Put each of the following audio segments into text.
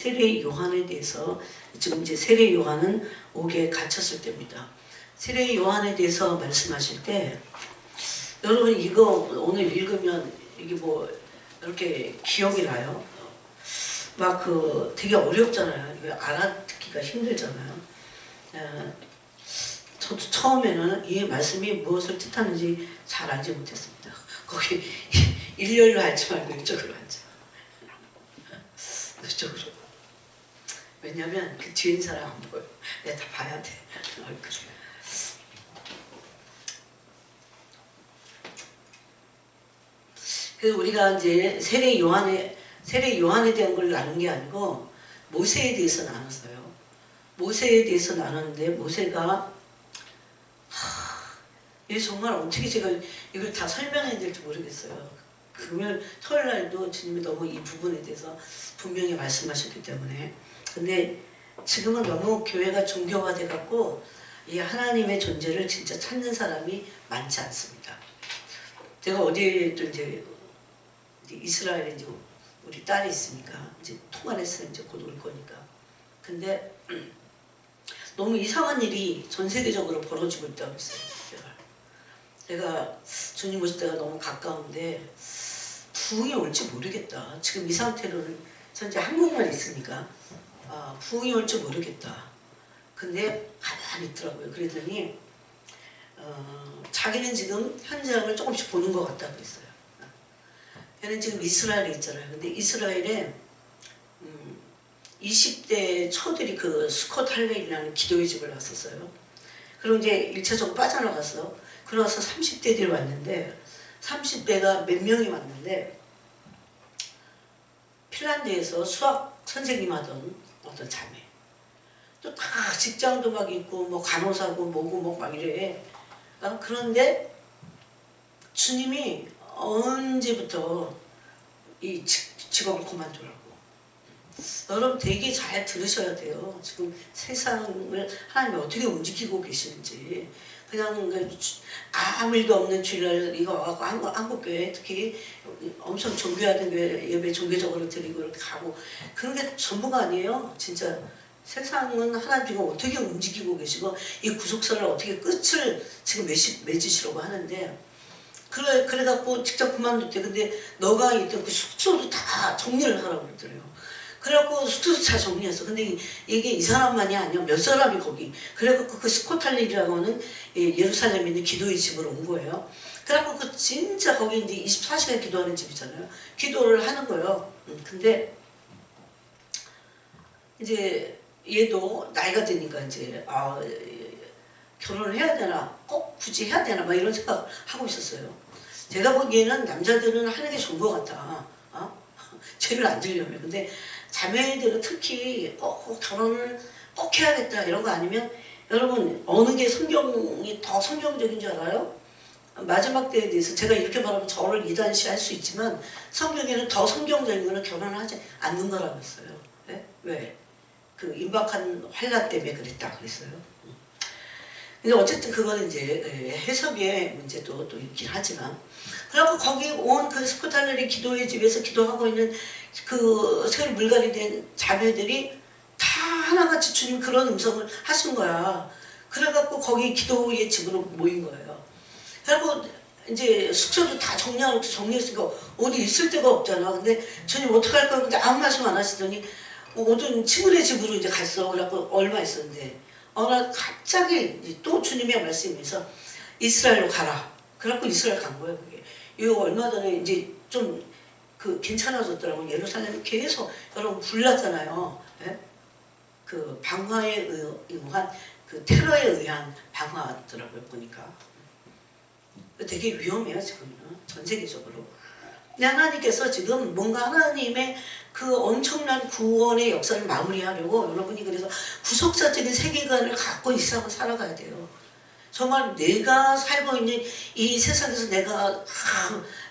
세례 요한에 대해서 지금 이제 세례 요한은 옥에 갇혔을 때입니다. 세례 요한에 대해서 말씀하실 때 여러분 이거 오늘 읽으면 이게 뭐 이렇게 기억이 나요. 막 되게 어렵잖아요. 이거 알아듣기가 힘들잖아요. 저도 처음에는 이 말씀이 무엇을 뜻하는지 잘 알지 못했습니다. 거기 일렬로 앉지 말고 이쪽으로 앉아. 이쪽으로. 왜냐면 그 뒤에 있는 사람 안 보여. 내가 다 봐야 돼. 얼굴을. 그래서 우리가 이제 세례 요한에 대한 걸 나눈 게 아니고 모세에 대해서 나눴어요. 모세에 대해서 나눴는데 모세가 이게 정말 어떻게 제가 이걸 다 설명해야 될지 모르겠어요. 그러면 토요일날도 주님이 너무 이 부분에 대해서 분명히 말씀하셨기 때문에. 근데 지금은 너무 교회가 종교화돼 갖고 이 하나님의 존재를 진짜 찾는 사람이 많지 않습니다. 제가 어제 또 이제 이스라엘에 이제 우리 딸이 있으니까 이제 통화를 했어요. 이제 곧 올 거니까. 근데 너무 이상한 일이 전 세계적으로 벌어지고 있다고 했어요. 제가 주님 오실 때가 너무 가까운데 부흥이 올지 모르겠다. 지금 이 상태로는 현재 한국만 있으니까 부흥이 올지 모르겠다. 근데 가만히 있더라고요. 그랬더니 자기는 지금 현장을 조금씩 보는 것 같다고 했어요. 걔는 지금 이스라엘에 있잖아요. 근데 이스라엘에 20대 초들이 그 스콧 할렐이라는 기도의 집을 갔었어요. 그리고 이제 1차적으로 빠져나가서 그러고서 30대들이 왔는데 30대가 몇 명이 왔는데 핀란드에서 수학 선생님 하던 어떤 자매 또 다 직장도 막 있고 뭐 간호사고 뭐고 뭐 막 이래. 그런데 주님이 언제부터 이 직업을 그만두라고. 여러분 되게 잘 들으셔야 돼요. 지금 세상을 하나님이 어떻게 움직이고 계시는지. 그냥 아무 일도 없는 주일날 이거 와갖고 한국교회 특히 엄청 종교하던 교회 예배 종교적으로 드리고 이렇게 가고 그런 게 전부가 아니에요. 진짜 세상은 하나님이 어떻게 움직이고 계시고 이 구속사를 어떻게 끝을 지금 맺으시려고 하는데 그래갖고 직접 그만뒀대. 근데 너가 있던 그 숙소도 다 정리를 하라고 그러더래요. 그래갖고 숙소도 다 정리했어. 근데 이게 이 사람만이 아니야. 몇 사람이 거기. 그래갖고 그 스코탈리라고 하는 예루살렘에 있는 기도의 집으로 온 거예요. 그래갖고 그 진짜 거기 이제 24시간 기도하는 집이잖아요. 기도를 하는 거예요. 근데 이제 얘도 나이가 드니까 이제 결혼을 해야 되나 꼭 굳이 해야 되나 막 이런 생각 하고 있었어요. 제가 보기에는 남자들은 하는 게 좋은 것 같다. 죄를 안 지려면. 근데 자매들은 특히 꼭 결혼을 꼭 해야겠다 이런 거 아니면 여러분 어느 게 성경이 더 성경적인 줄 알아요? 마지막 때에 대해서 제가 이렇게 말하면 저를 이단시할 수 있지만 성경에는 더 성경적인 거는 결혼을 하지 않는 거라고 했어요. 네? 왜? 그 임박한 환란 때문에 그랬다 그랬어요. 근데 어쨌든 그거는 이제 해석의 문제도 또 있긴 하지만 그래갖고 거기 온 그 스코탈리 기도의 집에서 기도하고 있는 그 새 물갈이 된 자매들이 다 하나같이 주님 그런 음성을 하신 거야. 그래갖고 거기 기도의 집으로 모인 거예요. 그리고 이제 숙소도 다 정리했으니까 어디 있을 데가 없잖아. 근데 주님 어떡할 거야? 근데 아무 말씀 안 하시더니 어떤 친구네 집으로 이제 갔어. 그래갖고 얼마 있었는데 나 갑자기 또 주님의 말씀에서 이스라엘로 가라. 그래갖고 이스라엘 간 거예요. 그게. 이거 얼마 전에 이제 좀 괜찮아졌더라고요. 예루살렘이 계속 여러분 불났잖아요. 예? 그 방화에 의한 그 테러에 의한 방화더라고요. 보니까 되게 위험해요. 지금은 전 세계적으로. 하나님께서 지금 뭔가 하나님의 그 엄청난 구원의 역사를 마무리하려고 여러분이 그래서 구속사적인 세계관을 갖고 이 세상을 살아가야 돼요. 정말 내가 살고 있는 이 세상에서 내가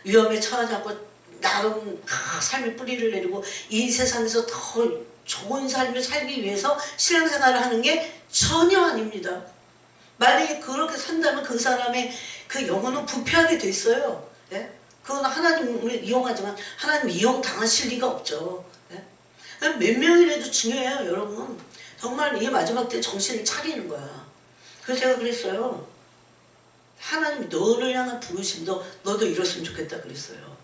위험에 처하지 않고 나름 삶의 뿌리를 내리고 이 세상에서 더 좋은 삶을 살기 위해서 신앙생활을 하는 게 전혀 아닙니다. 만약에 그렇게 산다면 그 사람의 그 영혼은 부패하게 돼 있어요. 예? 그건 하나님을 이용하지만 하나님 이용 당하실 리가 없죠. 예? 몇 명이라도 중요해요, 여러분. 정말 이 마지막 때 정신을 차리는 거야. 그래서 제가 그랬어요. 하나님 너를 향한 부르심, 너도 이뤘으면 좋겠다 그랬어요.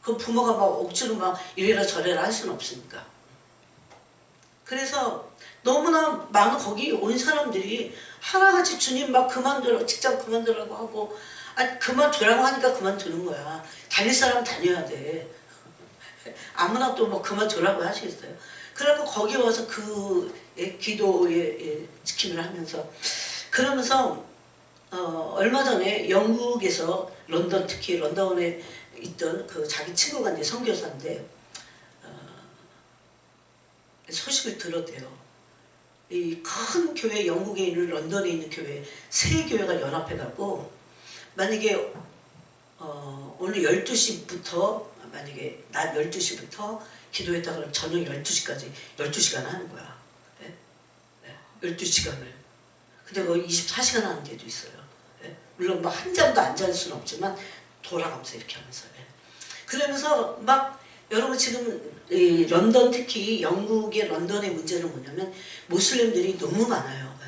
그 부모가 막 억지로 막 이래라 저래라 할 수는 없으니까. 그래서 너무나 많은 거기 온 사람들이 하나같이 주님 막 그만두라고, 직장 그만두라고 하고, 아니 그만두라고 하니까 그만두는 거야. 다닐 사람 다녀야 돼. 아무나 또 뭐 그만두라고 하시겠어요. 그래갖고 거기 와서 그 기도의 지킴을 하면서, 그러면서 얼마 전에 영국에서 런던, 특히 런던에 있던 그 자기 친구가 이제 선교사인데 소식을 들었대요. 이 큰 교회, 영국에 있는 런던에 있는 교회 세 교회가 연합해갖고 만약에 오늘 12시부터 만약에 낮 12시부터 기도했다 그러면 저녁 12시까지 12시간 하는 거야. 네? 네. 12시간을. 근데 거의 24시간 하는 데도 있어요. 네? 물론 막 한 잠도 안 잘 수는 없지만 돌아가면서 이렇게 하면서. 네. 그러면서 막 여러분 지금 이 런던, 특히 영국의 런던의 문제는 뭐냐면 모슬렘들이 너무 많아요. 네.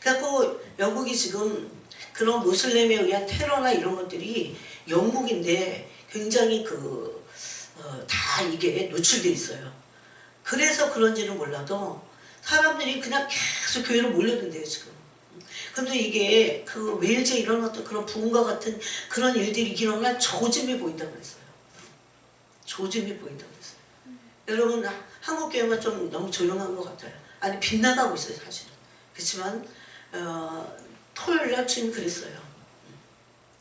그래갖고 영국이 지금 그런 모슬렘에 의한 테러나 이런 것들이 영국인데 굉장히 다 이게 노출돼 있어요. 그래서 그런지는 몰라도 사람들이 그냥 계속 교회로 몰려든대요 지금. 근데 이게 그 웨일즈에 일어났던 그런 부흥과 같은 그런 일들이 일어날 조짐이 보인다고 그랬어요. 조짐이 보인다고 그랬어요. 여러분 한국 교회가 좀 너무 조용한 것 같아요. 아니 빗나가고 있어요 사실은. 그렇지만 토요일날 주님 그랬어요.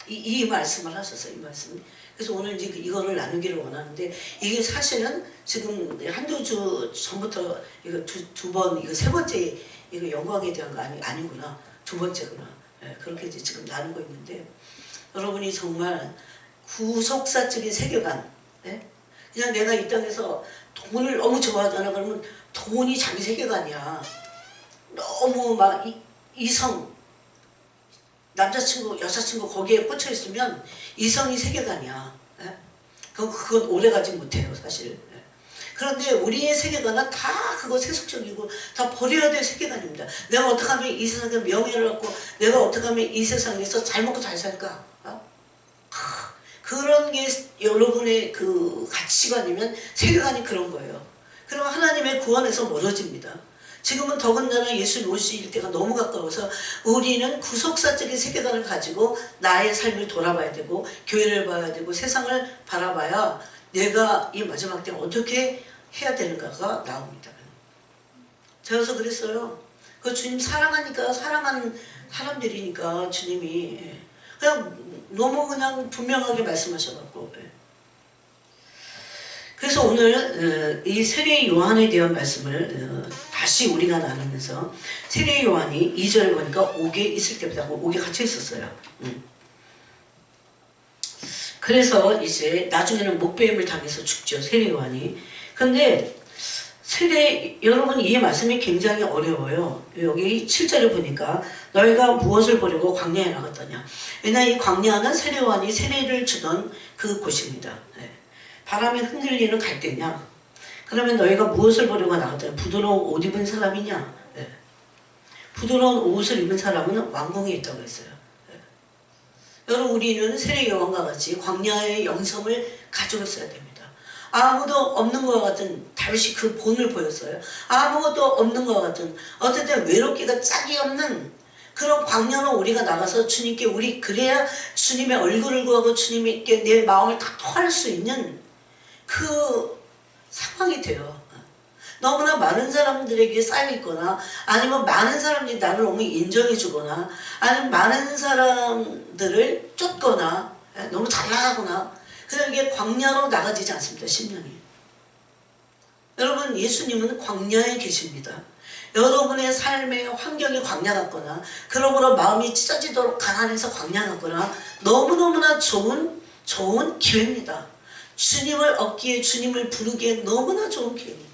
이 말씀을 하셨어요. 이 말씀. 그래서 오늘 이제 이거를 나누기를 원하는데, 이게 사실은 지금 한두 주 전부터 이거 두 번, 이거 세 번째 이거 영광에 대한 거 아니구나. 두 번째구나. 예, 그렇게 이제 지금 나누고 있는데, 여러분이 정말 구속사적인 세계관, 예? 그냥 내가 이 땅에서 돈을 너무 좋아하잖아. 그러면 돈이 자기 세계관이야. 너무 막 이성, 남자친구, 여자친구 거기에 꽂혀 있으면 이성이 세계관이야. 예? 그건 오래가지 못해요, 사실. 예. 그런데 우리의 세계관은 다 그거 세속적이고 다 버려야 될 세계관입니다. 내가 어떻게 하면 이 세상에 명예를 얻고 내가 어떻게 하면 이 세상에서 잘 먹고 잘 살까? 그런 게 여러분의 그 가치관이면 세계관이 그런 거예요. 그러면 하나님의 구원에서 멀어집니다. 지금은 더군다나 예수님 오실 때가 너무 가까워서 우리는 구속사적인 세계관을 가지고 나의 삶을 돌아봐야 되고 교회를 봐야 되고 세상을 바라봐야 내가 이 마지막 때 어떻게 해야 되는가가 나옵니다. 제가 그랬어요. 그 주님 사랑하니까, 사랑하는 사람들이니까 주님이 그냥 너무 그냥 분명하게 말씀하셔갖고. 그래서 오늘 이 세례 요한에 대한 말씀을 다시 우리가 나누면서, 세례 요한이 2절에 보니까 옥에 있을 때부터 옥에 갇혀 있었어요. 그래서 이제 나중에는 목배임을 당해서 죽죠, 세례 요한이. 근데 여러분 이 말씀이 굉장히 어려워요. 여기 7절에 보니까 너희가 무엇을 보려고 광야에 나갔더냐. 왜냐하면 이 광야는 세례 요한이 세례를 주던 그 곳입니다. 바람에 흔들리는 갈대냐? 그러면 너희가 무엇을 보려고 나갔더냐? 부드러운 옷 입은 사람이냐? 부드러운 옷을 입은 사람은 왕궁에 있다고 했어요. 여러분 우리는 세례 요한과 같이 광야의 영성을 가지고 있어야 됩니다. 아무도 없는 것 같은, 다윗이 그 본을 보였어요. 아무것도 없는 것 같은, 어떨 때 외롭기가 짝이 없는 그런 광야로 우리가 나가서 주님께 그래야 주님의 얼굴을 구하고 주님께 내 마음을 다 토할 수 있는 그 상황이 돼요. 너무나 많은 사람들에게 쌓여있거나, 아니면 많은 사람들이 나를 너무 인정해주거나, 아니면 많은 사람들을 쫓거나, 너무 잘 나가거나, 그냥 이게 광야로 나가지지 않습니다. 심령이. 여러분 예수님은 광야에 계십니다. 여러분의 삶의 환경이 광야 같거나, 그러므로 마음이 찢어지도록 가난해서 광야 같거나, 너무너무나 좋은 기회입니다. 주님을 얻기에, 주님을 부르기에 너무나 좋은 기회입니다.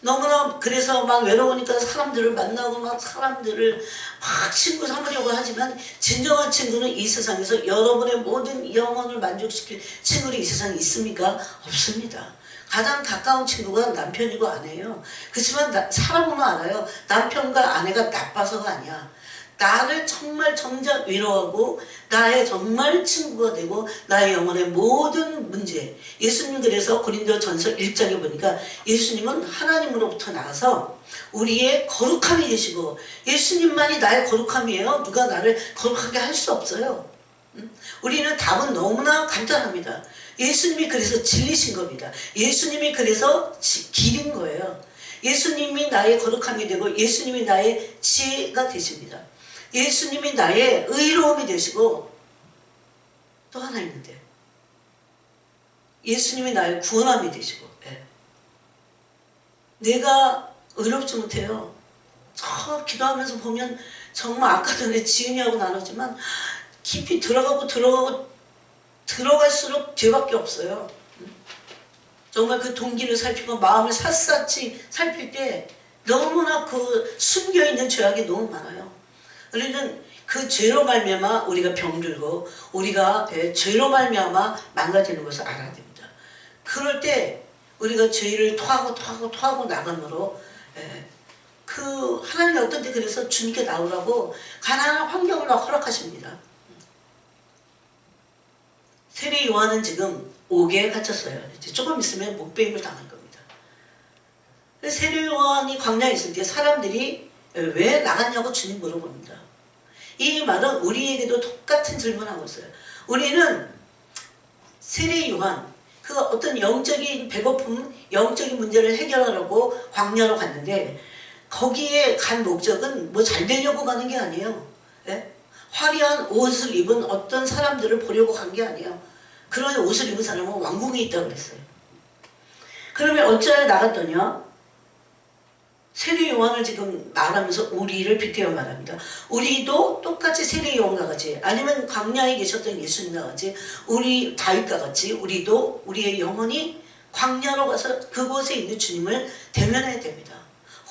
너무나, 그래서 막 외로우니까 사람들을 만나고 막 사람들을 막 친구 삼으려고 하지만, 진정한 친구는 이 세상에서 여러분의 모든 영혼을 만족시킬 친구들이 이 세상에 있습니까? 없습니다. 가장 가까운 친구가 남편이고 아내예요. 그렇지만 살아보면 알아요. 남편과 아내가 나빠서가 아니야. 나를 정말 정작 위로하고 나의 정말 친구가 되고 나의 영혼의 모든 문제. 예수님 그래서 고린도전서 1장에 보니까 예수님은 하나님으로부터 나와서 우리의 거룩함이 되시고 예수님만이 나의 거룩함이에요. 누가 나를 거룩하게 할 수 없어요. 우리는 답은 너무나 간단합니다. 예수님이 그래서 진리신 겁니다. 예수님이 그래서 길인 거예요. 예수님이 나의 거룩함이 되고 예수님이 나의 지혜가 되십니다. 예수님이 나의 의로움이 되시고 또 하나 있는데 예수님이 나의 구원함이 되시고 내가 의롭지 못해요. 저 기도하면서 보면 정말 아까 전에 지은이하고 나눴지만 깊이 들어갈수록 죄밖에 없어요. 정말 그 동기를 살피고 마음을 샅샅이 살필 때 너무나 그 숨겨있는 죄악이 너무 많아요. 우리는 그 죄로 말미암아 우리가 병들고 우리가 죄로 말미암아 망가지는 것을 알아야 됩니다. 그럴 때 우리가 죄를 토하고 나감으로 그 하나님이 어떤 때 그래서 주님께 나오라고 가난한 환경을 허락하십니다. 세례 요한은 지금 옥에 갇혔어요. 이제 조금 있으면 목배임을 당할 겁니다. 세례 요한이 광야에 있을 때 사람들이 왜 나갔냐고 주님 물어봅니다. 이 말은 우리에게도 똑같은 질문하고 있어요. 우리는 세례 요한, 그 어떤 영적인 배고픔, 영적인 문제를 해결하려고 광야로 갔는데 거기에 간 목적은 뭐 잘 되려고 가는 게 아니에요. 예? 화려한 옷을 입은 어떤 사람들을 보려고 간 게 아니에요. 그런 옷을 입은 사람은 왕궁에 있다고 그랬어요. 그러면 어찌하여 나갔더냐? 세례 요한을 지금 말하면서 우리를 빗대어 말합니다. 우리도 똑같이 세례 요한과 같이 아니면 광야에 계셨던 예수님과 같이 우리 다윗과 같이 우리도 우리의 영혼이 광야로 가서 그곳에 있는 주님을 대면해야 됩니다.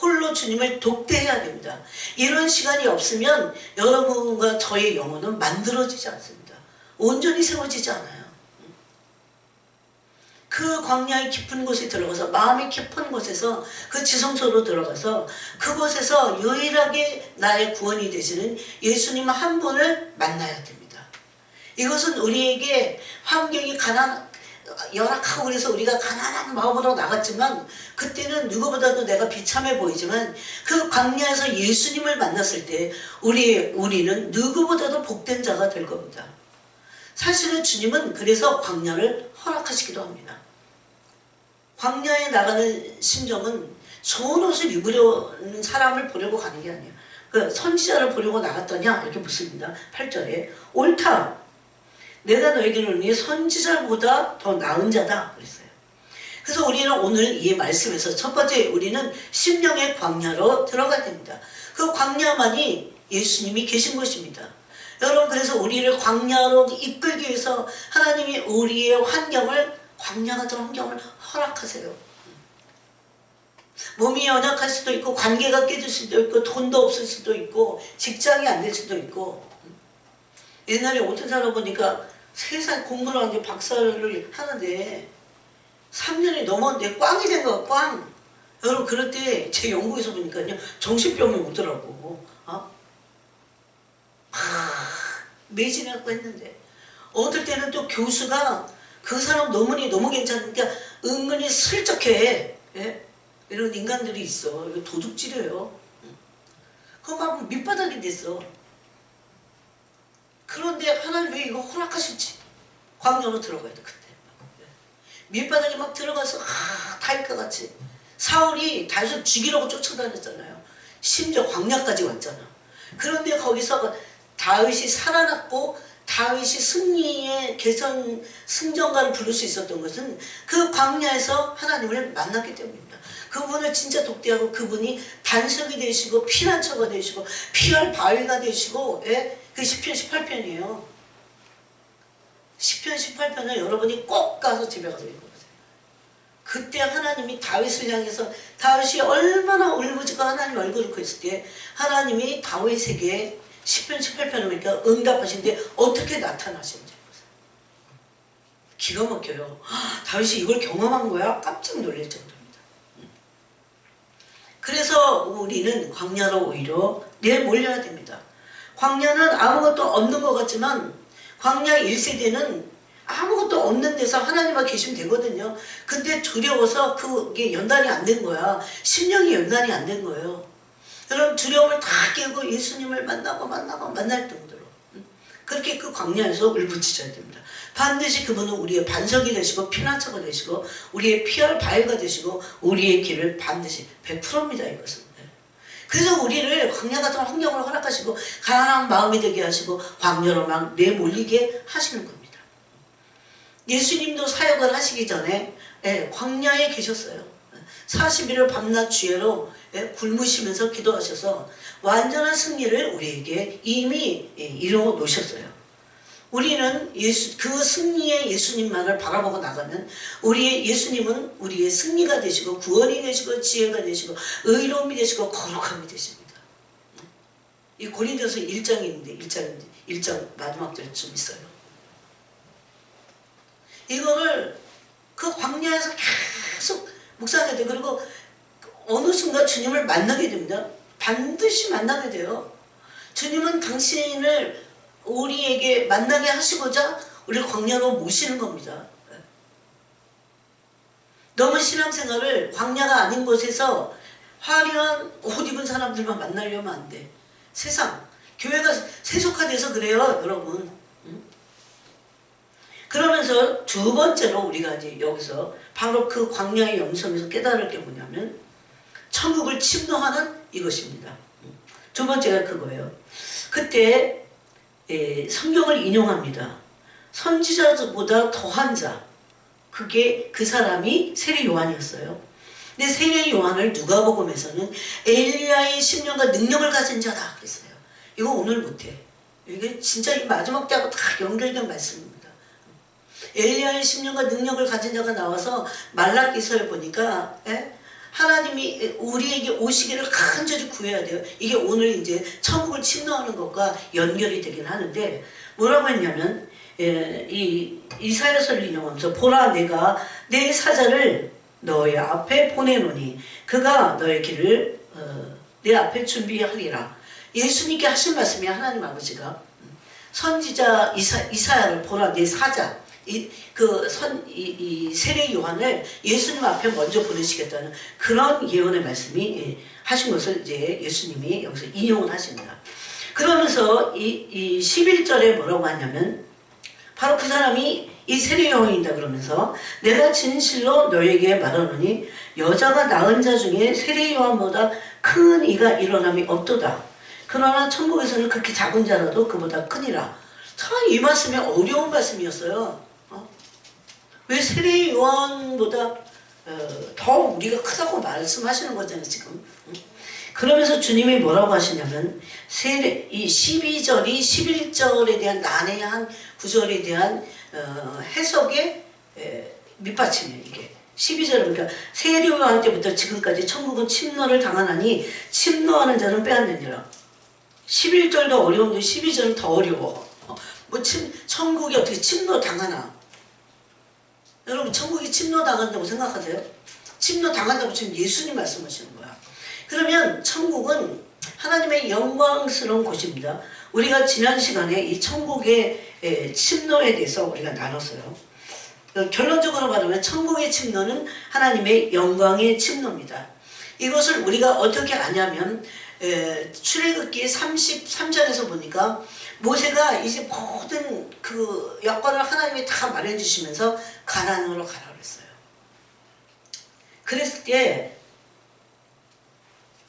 홀로 주님을 독대해야 됩니다. 이런 시간이 없으면 여러분과 저의 영혼은 만들어지지 않습니다. 온전히 세워지지 않아요. 그 광야의 깊은 곳에 들어가서 마음이 깊은 곳에서 그 지성소로 들어가서 그곳에서 유일하게 나의 구원이 되시는 예수님 한 분을 만나야 됩니다. 이것은 우리에게 환경이 열악하고 그래서 우리가 가난한 마음으로 나갔지만 그때는 누구보다도 내가 비참해 보이지만 그 광야에서 예수님을 만났을 때 우리는 누구보다도 복된 자가 될 겁니다. 사실은 주님은 그래서 광야를 허락하시기도 합니다. 광야에 나가는 심정은 좋은 옷을 입으려는 사람을 보려고 가는 게 아니에요. 그 선지자를 보려고 나갔더냐 이렇게 묻습니다. 8절에 옳다. 내가 너에게 이르노니 선지자보다 더 나은 자다 그랬어요. 그래서 우리는 오늘 이 말씀에서 첫 번째 우리는 심령의 광야로 들어가야 됩니다. 그 광야만이 예수님이 계신 곳입니다. 여러분 그래서 우리를 광야로 이끌기 위해서 하나님이 우리의 광야 같은 환경을 허락하세요. 몸이 연약할 수도 있고 관계가 깨질 수도 있고 돈도 없을 수도 있고 직장이 안 될 수도 있고 옛날에 어떤 사람 보니까 세상 공부를 하는데 박사를 하는데 3년이 넘었는데 꽝이 된 거야 꽝. 여러분 그럴 때 제 연구에서 보니까요 정신병이 오더라고. 매진하고 했는데 어떨 때는 또 교수가 그 사람 논문이 너무 괜찮으니까 은근히 슬쩍해. 이런 인간들이 있어. 이거 도둑질이에요. 그거 막 밑바닥이 됐어. 그런데 하나님 왜 이거 허락하실지 광야로 들어가야 돼 그때. 밑바닥에 막 들어가서 다윗과 같이 사울이 다윗을 죽이려고 쫓아다녔잖아요. 심지어 광야까지 왔잖아. 그런데 거기서 다윗이 살아났고 다윗이 승리의 승전가를 부를 수 있었던 것은 그 광야에서 하나님을 만났기 때문입니다. 그분을 진짜 독대하고 그분이 단석이 되시고 피난처가 되시고 피할 바위가 되시고 그 시편 18편이에요. 시편 18편을 여러분이 꼭 가서 집에 가서 읽어보세요. 그때 하나님이 다윗을 향해서 다윗이 얼마나 울부짖고 하나님 얼굴을 보였을 때 하나님이 다윗에게 시편 18편을 보니까 응답하신데 어떻게 나타나시는지 보세요. 기가 막혀요. 다윗이 이걸 경험한 거야? 깜짝 놀랄 정도입니다. 그래서 우리는 광야로 오히려 내몰려야 됩니다. 광야는 아무것도 없는 것 같지만 광야 1세대는 아무것도 없는 데서 하나님과 계시면 되거든요. 근데 두려워서 그게 연단이 안 된 거야. 심령이 연단이 안 된 거예요. 여러분 두려움을 다 깨고 예수님을 만날 정도로 그렇게 그 광야에서 울부짖어야 됩니다. 반드시 그분은 우리의 반석이 되시고 피난처가 되시고 우리의 피할 바위가 되시고 우리의 길을 반드시 100%입니다. 이것은. 그래서 우리를 광야 같은 환경을 허락하시고 가난한 마음이 되게 하시고 광야로 막 내몰리게 하시는 겁니다. 예수님도 사역을 하시기 전에 광야에 계셨어요. 40일을 밤낮 주야로 굶으시면서 기도하셔서 완전한 승리를 우리에게 이미 이루어 놓으셨어요. 우리는 그 승리의 예수님만을 바라보고 나가면 우리의 예수님은 우리의 승리가 되시고 구원이 되시고 지혜가 되시고 의로움이 되시고 거룩함이 되십니다. 이 고린도서 1장인데 1장 마지막 절에 좀 있어요. 이거를 그 광야에서 계속 묵상해야 돼요. 그리고 어느 순간 주님을 만나게 됩니다. 반드시 만나게 돼요. 주님은 당신을 우리에게 만나게 하시고자 우리를 광야로 모시는 겁니다. 너무 신앙생활을 광야가 아닌 곳에서 화려한 옷 입은 사람들만 만나려면 안 돼. 세상, 교회가 세속화돼서 그래요, 여러분. 그러면서 두 번째로 우리가 이제 여기서 바로 그 광야의 영성에서 깨달을 게 뭐냐면 천국을 침노하는 이것입니다. 두 번째가 그거예요. 그때 성경을 인용합니다. 선지자보다 더한 자, 그게 그 사람이 세례 요한이었어요. 근데 세례 요한을 누가복음에서는 엘리야의 심령과 능력을 가진 자다 그랬어요. 이거 오늘 못해. 이게 진짜 이 마지막 때하고 다 연결된 말씀입니다. 엘리야의 심령과 능력을 가진 자가 나와서 말라기서를 보니까 하나님이 우리에게 오시기를 간절히 구해야 돼요. 이게 오늘 이제 천국을 침노하는 것과 연결이 되긴 하는데 뭐라고 했냐면 이 이사야서를 인용하면서 보라 내가 내 사자를 너의 앞에 보내노니 그가 너의 길을 내 앞에 준비하리라. 예수님께 하신 말씀이 하나님 아버지가 선지자 이사야를 보라 내 사자 이 세례 요한을 예수님 앞에 먼저 보내시겠다는 그런 예언의 말씀이 하신 것을 이제 예수님이 여기서 인용을 하십니다. 그러면서 이 11절에 뭐라고 하냐면 바로 그 사람이 이 세례 요한이다 그러면서 내가 진실로 너에게 말하노니 여자가 낳은 자 중에 세례 요한보다 큰 이가 일어남이 없도다. 그러나 천국에서는 그렇게 작은 자라도 그보다 크니라. 참 이 말씀이 어려운 말씀이었어요. 왜 세례 요한보다 더 우리가 크다고 말씀하시는 거잖아요 지금. 그러면서 주님이 뭐라고 하시냐면 이 12절이 11절에 대한 난해한 구절에 대한 해석의 밑받침이에요. 이게 12절은 그러니까 세례 요한 때부터 지금까지 천국은 침노를 당하나니 침노하는 자는 빼앗느니라. 11절도 어려운데 12절은 더 어려워. 천국이 어떻게 침노 당하나? 여러분 천국이 침노 당한다고 생각하세요? 침노 당한다고 지금 예수님 말씀하시는 거야. 그러면 천국은 하나님의 영광스러운 곳입니다. 우리가 지난 시간에 이 천국의 침노에 대해서 우리가 나눴어요. 결론적으로 말하면 천국의 침노는 하나님의 영광의 침노입니다. 이것을 우리가 어떻게 아냐면 출애굽기 33장에서 보니까 모세가 이제 모든 그 여건을 하나님이 다 마련해 주시면서 가나안으로 가라 그랬어요. 그랬을 때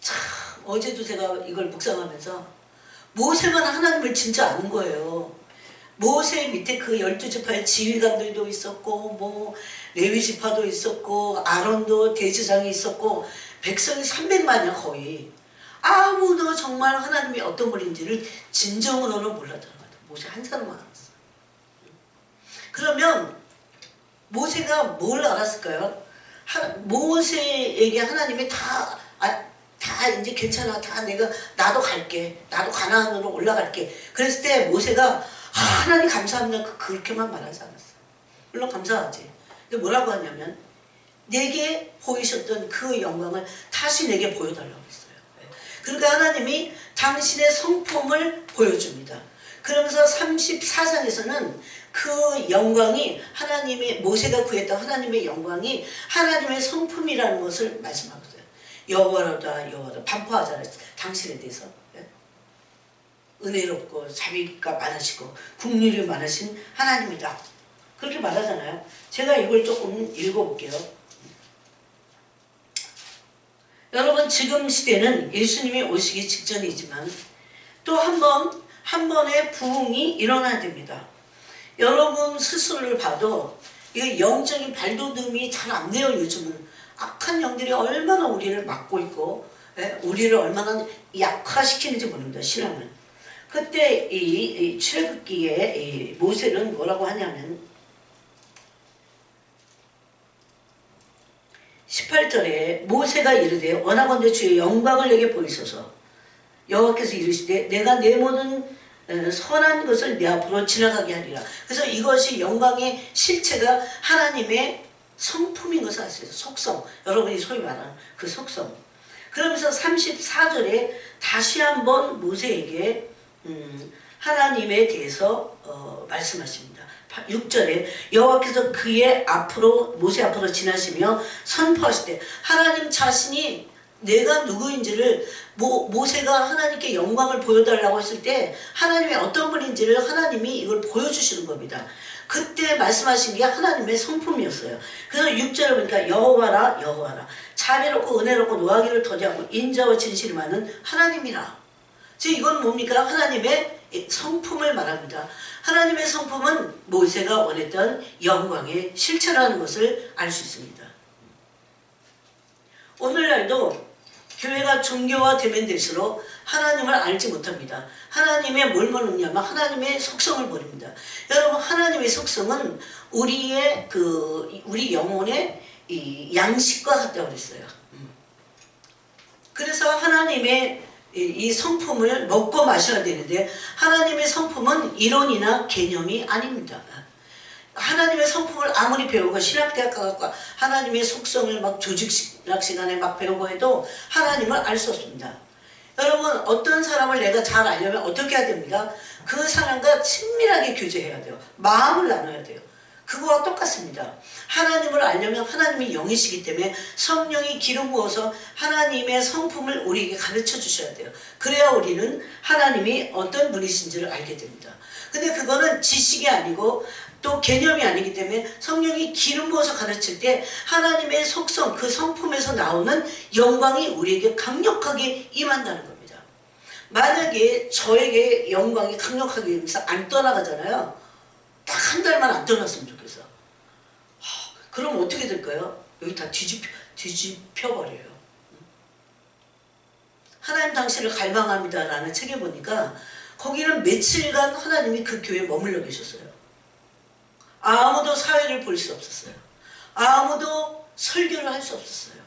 참 어제도 제가 이걸 묵상하면서 모세만 하나님을 진짜 아는 거예요. 모세 밑에 그 12지파의 지휘관들도 있었고 뭐 레위지파도 있었고 아론도 대제사장이 있었고 백성이 300만이야 거의. 아무도 정말 하나님이 어떤 분인지를 진정으로는 몰랐던 것 같아요. 모세 한 사람만 알았어요. 그러면 모세가 뭘 알았을까요? 모세에게 하나님이 다 이제 괜찮아. 나도 갈게. 나도 가나안으로 올라갈게. 그랬을 때 모세가 하나님 감사합니다. 그렇게만 말하지 않았어요. 물론 감사하지. 근데 뭐라고 하냐면 내게 보이셨던 그 영광을 다시 내게 보여달라고 했어요. 그러니까 하나님이 당신의 성품을 보여줍니다. 그러면서 34장에서는 그 영광이 하나님의 모세가 구했던 하나님의 영광이 하나님의 성품이라는 것을 말씀하고 있어요. 여호와로다 여호와로다 반포하잖아요. 당신에 대해서. 은혜롭고 자비가 많으시고 국률이 많으신 하나님이다. 그렇게 말하잖아요. 제가 이걸 조금 읽어볼게요. 여러분 지금 시대는 예수님이 오시기 직전이지만 또 한 번의 부흥이 일어나야 됩니다. 여러분 스스로를 봐도 이 영적인 발돋움이 잘 안 돼요. 요즘은 악한 영들이 얼마나 우리를 막고 있고 우리를 얼마나 약화시키는지 모릅니다. 신앙을. 그때 이 출애굽기에 이 모세는 뭐라고 하냐면 18절에 모세가 이르되 원하건대 주의 영광을 내게 보이소서. 여호와께서 이르시되 내가 내 모든 선한 것을 내 앞으로 지나가게 하리라. 그래서 이것이 영광의 실체가 하나님의 성품인 것을 아시죠? 속성. 여러분이 소위 말하는 그 속성. 그러면서 34절에 다시 한번 모세에게 하나님에 대해서 말씀하십니다. 6절에 여호와께서 그의 앞으로 모세 앞으로 지나시며 선포하실 때 하나님 자신이 내가 누구인지를 모세가 하나님께 영광을 보여달라고 했을 때 하나님이 어떤 분인지를 하나님이 이걸 보여주시는 겁니다. 그때 말씀하신 게 하나님의 성품이었어요. 그래서 6절에 보니까 여호와라 여호와라 자비롭고 은혜롭고 노하기를 더디하고 인자와 진실이 많은 하나님이라. 즉 이건 뭡니까? 하나님의 성품을 말합니다. 하나님의 성품은 모세가 원했던 영광의 실체라는 것을 알 수 있습니다. 오늘날도 교회가 종교화되면 될수록 하나님을 알지 못합니다. 하나님의 뭘 모르냐면 하나님의 속성을 모릅니다. 여러분 하나님의 속성은 우리 영혼의 이 양식과 같다고 그랬어요. 그래서 하나님의 이 성품을 먹고 마셔야 되는데 하나님의 성품은 이론이나 개념이 아닙니다. 하나님의 성품을 아무리 배우고 신학대학 가서 하나님의 속성을 막 조직신학 시간에 막 배우고 해도 하나님을 알 수 없습니다. 여러분 어떤 사람을 내가 잘 알려면 어떻게 해야 됩니까? 그 사람과 친밀하게 교제해야 돼요. 마음을 나눠야 돼요. 그거와 똑같습니다. 하나님을 알려면 하나님이 영이시기 때문에 성령이 기름 부어서 하나님의 성품을 우리에게 가르쳐 주셔야 돼요. 그래야 우리는 하나님이 어떤 분이신지를 알게 됩니다. 근데 그거는 지식이 아니고 또 개념이 아니기 때문에 성령이 기름 부어서 가르칠 때 하나님의 속성, 그 성품에서 나오는 영광이 우리에게 강력하게 임한다는 겁니다. 만약에 저에게 영광이 강력하게 임해서 안 떠나가잖아요. 딱 한 달만 안 떠났으면 좋겠어. 그럼 어떻게 될까요? 여기 다 뒤집혀버려요. 하나님 당신을 갈망합니다 라는 책에 보니까 거기는 며칠간 하나님이 그 교회에 머물러 계셨어요. 아무도 사회를 볼 수 없었어요. 아무도 설교를 할 수 없었어요.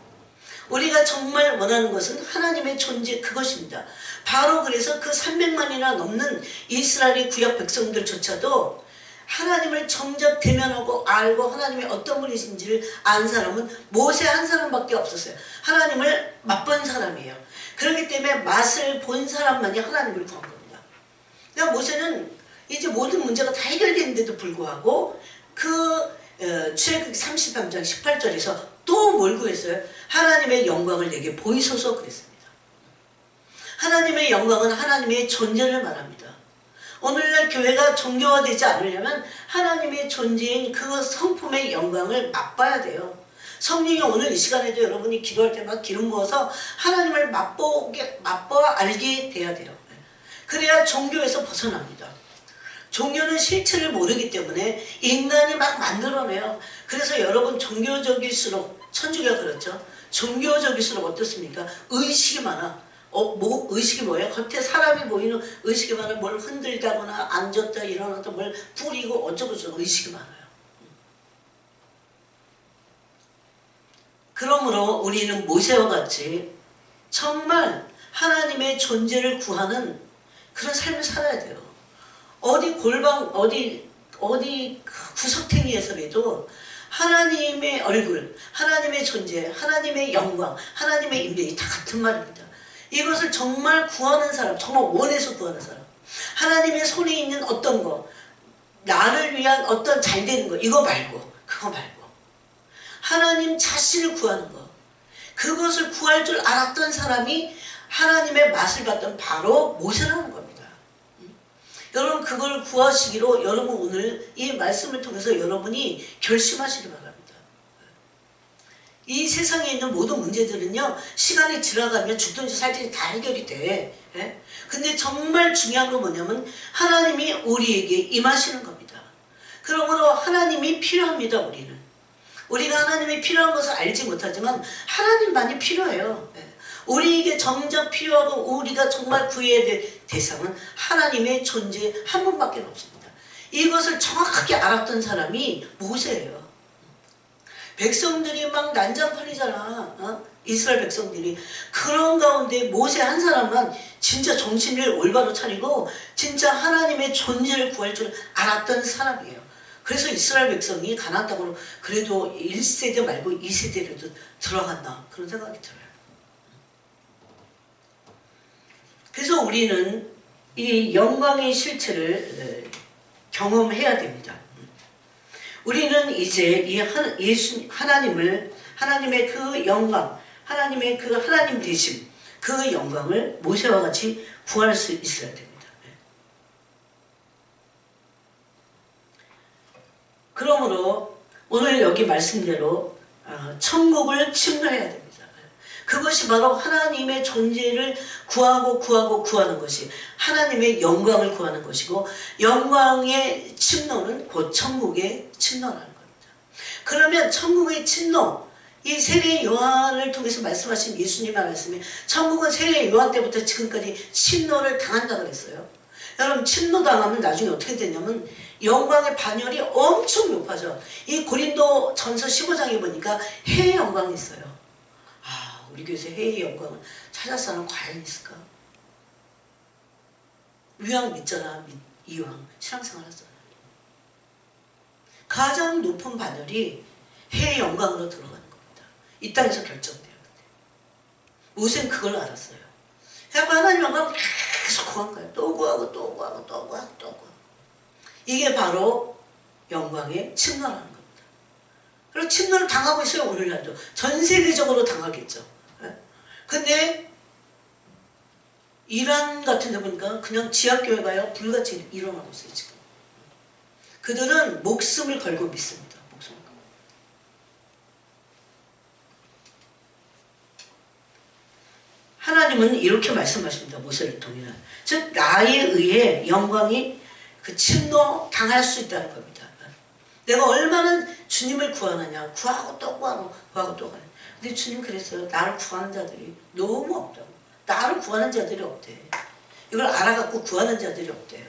우리가 정말 원하는 것은 하나님의 존재 그것입니다. 바로 그래서 그 300만이나 넘는 이스라엘의 구약 백성들조차도 하나님을 정작 대면하고 알고 하나님의 어떤 분이신지를 안 사람은 모세 한 사람밖에 없었어요. 하나님을 맛본 사람이에요. 그렇기 때문에 맛을 본 사람만이 하나님을 구한 겁니다. 그러니까 모세는 이제 모든 문제가 다 해결됐는데도 불구하고 출애굽기 33장 18절에서 또 뭘 구했어요? 하나님의 영광을 내게 보이소서 그랬습니다. 하나님의 영광은 하나님의 존재를 말합니다. 오늘날 교회가 종교화되지 않으려면 하나님의 존재인 그 성품의 영광을 맛봐야 돼요. 성령이 오늘 이 시간에도 여러분이 기도할 때마다 기름 부어서 하나님을 맛보아 알게 돼야 돼요. 그래야 종교에서 벗어납니다. 종교는 실체를 모르기 때문에 인간이 막 만들어내요. 그래서 여러분 종교적일수록 천주교가 그렇죠. 종교적일수록 어떻습니까? 의식이 많아. 의식이 뭐예요? 겉에 사람이 보이는 의식이 많아. 뭘 흔들다거나 앉았다 일어났다 뭘 뿌리고 어쩌고저쩌고 의식이 많아요. 그러므로 우리는 모세와 같이 정말 하나님의 존재를 구하는 그런 삶을 살아야 돼요. 어디 어디 구석탱이에서라도 하나님의 얼굴, 하나님의 존재, 하나님의 영광, 하나님의 임재 다 같은 말입니다. 이것을 정말 구하는 사람, 정말 원해서 구하는 사람, 하나님의 손에 있는 어떤 거, 나를 위한 어떤 잘되는 거, 이거 말고, 그거 말고 하나님 자신을 구하는 거, 그것을 구할 줄 알았던 사람이 하나님의 맛을 봤던 바로 모세라는 겁니다. 여러분 그걸 구하시기로 여러분 오늘 이 말씀을 통해서 여러분이 결심하시기 바랍니다. 이 세상에 있는 모든 문제들은요, 시간이 지나가면 죽든지 살든지 다 해결이 돼. 근데 정말 중요한 건 뭐냐면 하나님이 우리에게 임하시는 겁니다. 그러므로 하나님이 필요합니다. 우리가 하나님이 필요한 것을 알지 못하지만 하나님만이 필요해요. 우리에게 정작 필요하고 우리가 정말 구해야 될 대상은 하나님의 존재 한 분밖에 없습니다. 이것을 정확하게 알았던 사람이 모세예요. 백성들이 막 난장판이잖아. 이스라엘 백성들이. 그런 가운데 모세 한 사람만 진짜 정신을 올바로 차리고 진짜 하나님의 존재를 구할 줄 알았던 사람이에요. 그래서 이스라엘 백성이 가나안 땅으로 그래도 1세대 말고 2세대라도 들어갔나 그런 생각이 들어요. 그래서 우리는 이 영광의 실체를 경험해야 됩니다. 우리는 이제 이 하나님의 그 영광, 하나님의 그 하나님 되심, 그 영광을 모세와 같이 구할 수 있어야 됩니다. 그러므로 오늘 여기 말씀대로 천국을 침노해야 됩니다. 그것이 바로 하나님의 존재를 구하는 것이 하나님의 영광을 구하는 것이고, 영광의 침노는 곧 천국의 침노라는 겁니다. 그러면 천국의 침노, 이 세례 요한을 통해서 말씀하신 예수님의 말씀이 천국은 세례 요한 때부터 지금까지 침노를 당한다고 그랬어요. 여러분 침노당하면 나중에 어떻게 되냐면 영광의 반열이 엄청 높아져. 이 고린도 전서 15장에 보니까 해의 영광이 있어요. 우리 교회에서 해의 영광을 찾을 사람 과연 있을까? 위왕 믿잖아. 이왕 신앙생활 하잖아. 가장 높은 반열이 해의 영광으로 들어가는 겁니다. 이 땅에서 결정돼요. 모세는 그걸 알았어요. 그래서 하나님 영광을 계속 구한 거예요. 또 구하고 또 구하고 또 구하고 또 구하고. 이게 바로 영광의 침노라는 겁니다. 그리고 침노를 당하고 있어요. 오늘날도. 전 세계적으로 당하겠죠. 근데 이란 같은 데 보니까 그냥 지하교회 가요. 불같이 일어나고 있어요. 지금. 그들은 목숨을 걸고 믿습니다. 목숨을 걸고. 하나님은 이렇게 말씀하십니다. 모세를 통해. 즉 나에 의해 영광이 그 침노 당할 수 있다는 겁니다. 내가 얼마나 주님을 구하느냐. 구하고 또 구하고 구하고 또 구하고. 근데 주님 그랬어요. 나를 구하는 자들이 너무 없다고. 나를 구하는 자들이 없대. 이걸 알아갖고 구하는 자들이 없대요.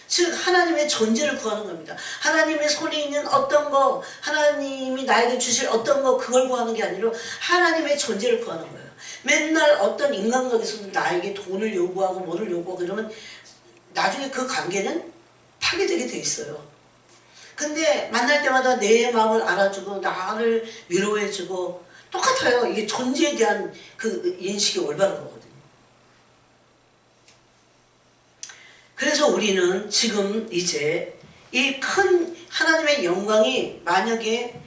즉 하나님의 존재를 구하는 겁니다. 하나님의 손에 있는 어떤 거, 하나님이 나에게 주실 어떤 거, 그걸 구하는 게 아니라 하나님의 존재를 구하는 거예요. 맨날 어떤 인간관계에서 나에게 돈을 요구하고 뭐를 요구하고 그러면 나중에 그 관계는 파괴되게 돼 있어요. 근데 만날 때마다 내 마음을 알아주고 나를 위로해주고 똑같아요. 이게 존재에 대한 그 인식이 올바른 거거든요. 그래서 우리는 지금 이제 이 큰 하나님의 영광이 만약에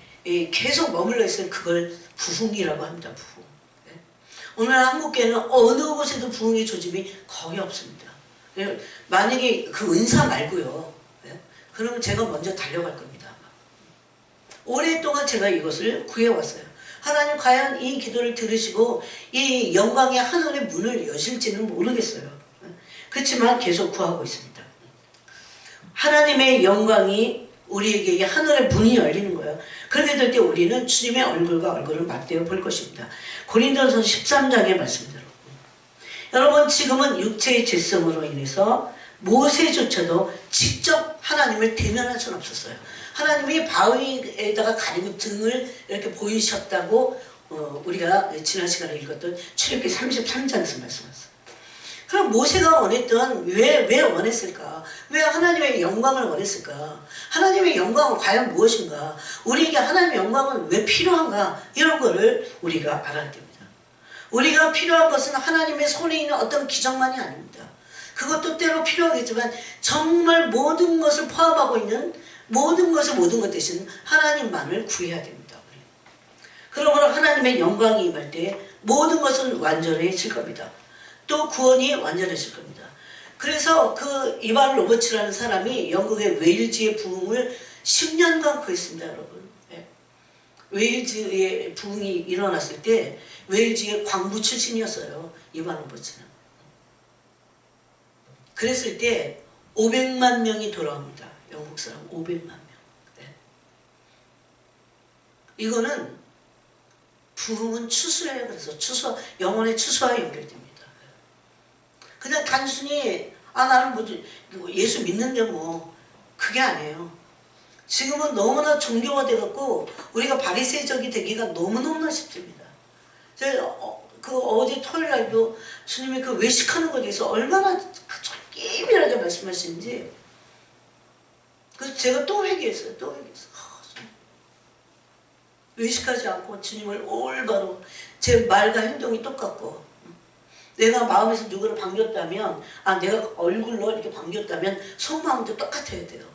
계속 머물러 있으면 그걸 부흥이라고 합니다. 부흥. 오늘 한국교회는 어느 곳에도 부흥의 조짐이 거의 없습니다. 만약에 그 은사 말고요. 그러면 제가 먼저 달려갈 겁니다. 오랫동안 제가 이것을 구해왔어요. 하나님 과연 이 기도를 들으시고 이 영광의 하늘의 문을 여실지는 모르겠어요. 그렇지만 계속 구하고 있습니다. 하나님의 영광이 우리에게 하늘의 문이 열리는 거예요. 그렇게 될 때 우리는 주님의 얼굴과 얼굴을 맞대어 볼 것입니다. 고린도전서 13장의 말씀대로. 여러분 지금은 육체의 죄성으로 인해서 모세조차도 직접 하나님을 대면할 수는 없었어요. 하나님이 바위에다가 가리고 등을 이렇게 보이셨다고 우리가 지난 시간에 읽었던 출애굽기 33장에서 말씀하셨어요. 그럼 모세가 원했던 왜 원했을까? 왜 하나님의 영광을 원했을까? 하나님의 영광은 과연 무엇인가? 우리에게 하나님의 영광은 왜 필요한가? 이런 거를 우리가 알아야 됩니다. 우리가 필요한 것은 하나님의 손에 있는 어떤 기적만이 아닙니다. 그것도 때로 필요하겠지만 정말 모든 것을 포함하고 있는 모든 것 대신 하나님만을 구해야 됩니다. 그러므로 하나님의 영광이 임할 때 모든 것은 완전해질 겁니다. 또 구원이 완전해질 겁니다. 그래서 그 이반 로버츠라는 사람이 영국의 웨일즈의 부흥을 10년간 구했습니다, 여러분. 네. 웨일즈의 부흥이 일어났을 때 웨일즈의 광부 출신이었어요, 이반 로버츠는. 그랬을 때 500만 명이 돌아옵니다. 영국 사람 500만 명. 네. 이거는 부흥은 추수예요. 그래서 영혼의 추수와 연결됩니다. 그냥 단순히 나는 뭐 예수 믿는데 뭐 그게 아니에요. 지금은 너무나 종교화돼 갖고 우리가 바리새적이 되기가 너무너무나 쉽습니다. 제가 어제 토요일 날도 주님이 그 외식하는 것에 대해서 얼마나 깨밀하게 말씀하시는지, 그래서 제가 또 회개했어요. 외식하지 않고 주님을 올바로, 제 말과 행동이 똑같고, 내가 마음에서 누구를 반겼다면, 내가 얼굴로 이렇게 반겼다면 속마음도 똑같아야 돼요.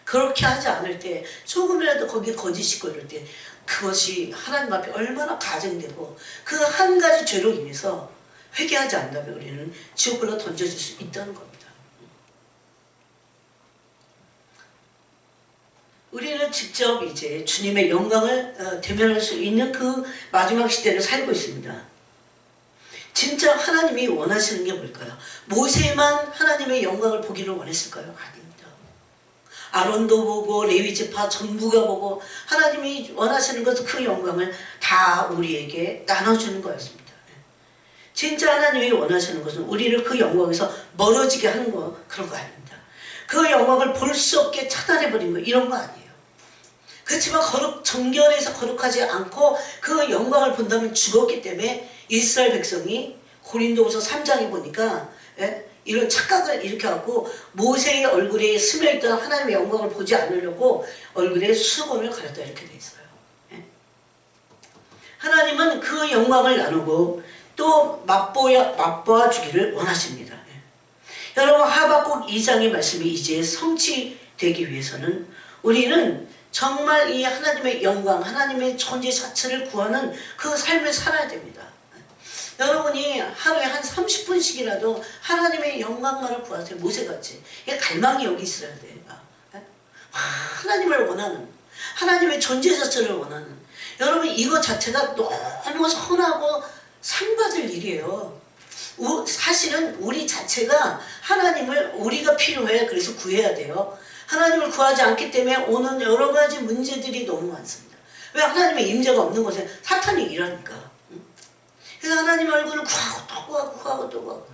그렇게 하지 않을 때, 조금이라도 거기에 거짓이 있고 이럴 때 그것이 하나님 앞에 얼마나 가증되고, 그 한 가지 죄로 인해서 회개하지 않는다면 우리는 지옥불로 던져질 수 있다는 겁니다. 우리는 직접 이제 주님의 영광을 대면할 수 있는 그 마지막 시대를 살고 있습니다. 진짜 하나님이 원하시는 게 뭘까요? 모세만 하나님의 영광을 보기를 원했을까요? 아닙니다. 아론도 보고 레위지파 전부가 보고 하나님이 원하시는 것은 그 영광을 다 우리에게 나눠주는 거였습니다. 진짜 하나님이 원하시는 것은 우리를 그 영광에서 멀어지게 하는 거, 그런 거 아닙니다. 그 영광을 볼 수 없게 차단해버린 거, 이런 거 아니에요. 그렇지만 정결해서 거룩하지 않고 그 영광을 본다면 죽었기 때문에 이스라엘 백성이 고린도후서 3장에 보니까 이런 착각을 일으켜갖고 모세의 얼굴에 스며있던 하나님의 영광을 보지 않으려고 얼굴에 수건을 가렸다, 이렇게 돼 있어요. 하나님은 그 영광을 나누고 또 맛보아 주기를 원하십니다. 여러분, 하박국 2장의 말씀이 이제 성취되기 위해서는 우리는 정말 이 하나님의 영광, 하나님의 존재 자체를 구하는 그 삶을 살아야 됩니다. 여러분이 하루에 한 30분씩이라도 하나님의 영광만을 구하세요. 모세같이. 갈망이 여기 있어야 돼요. 하나님을 원하는, 하나님의 존재 자체를 원하는, 여러분 이거 자체가 너무 선하고 상받을 일이에요. 사실은 우리 자체가 하나님을, 우리가 필요해. 그래서 구해야 돼요. 하나님을 구하지 않기 때문에 오는 여러 가지 문제들이 너무 많습니다. 왜? 하나님의 임재가 없는 곳에 사탄이 일하니까. 그래서 하나님 얼굴을 구하고 또 구하고 또 구하고.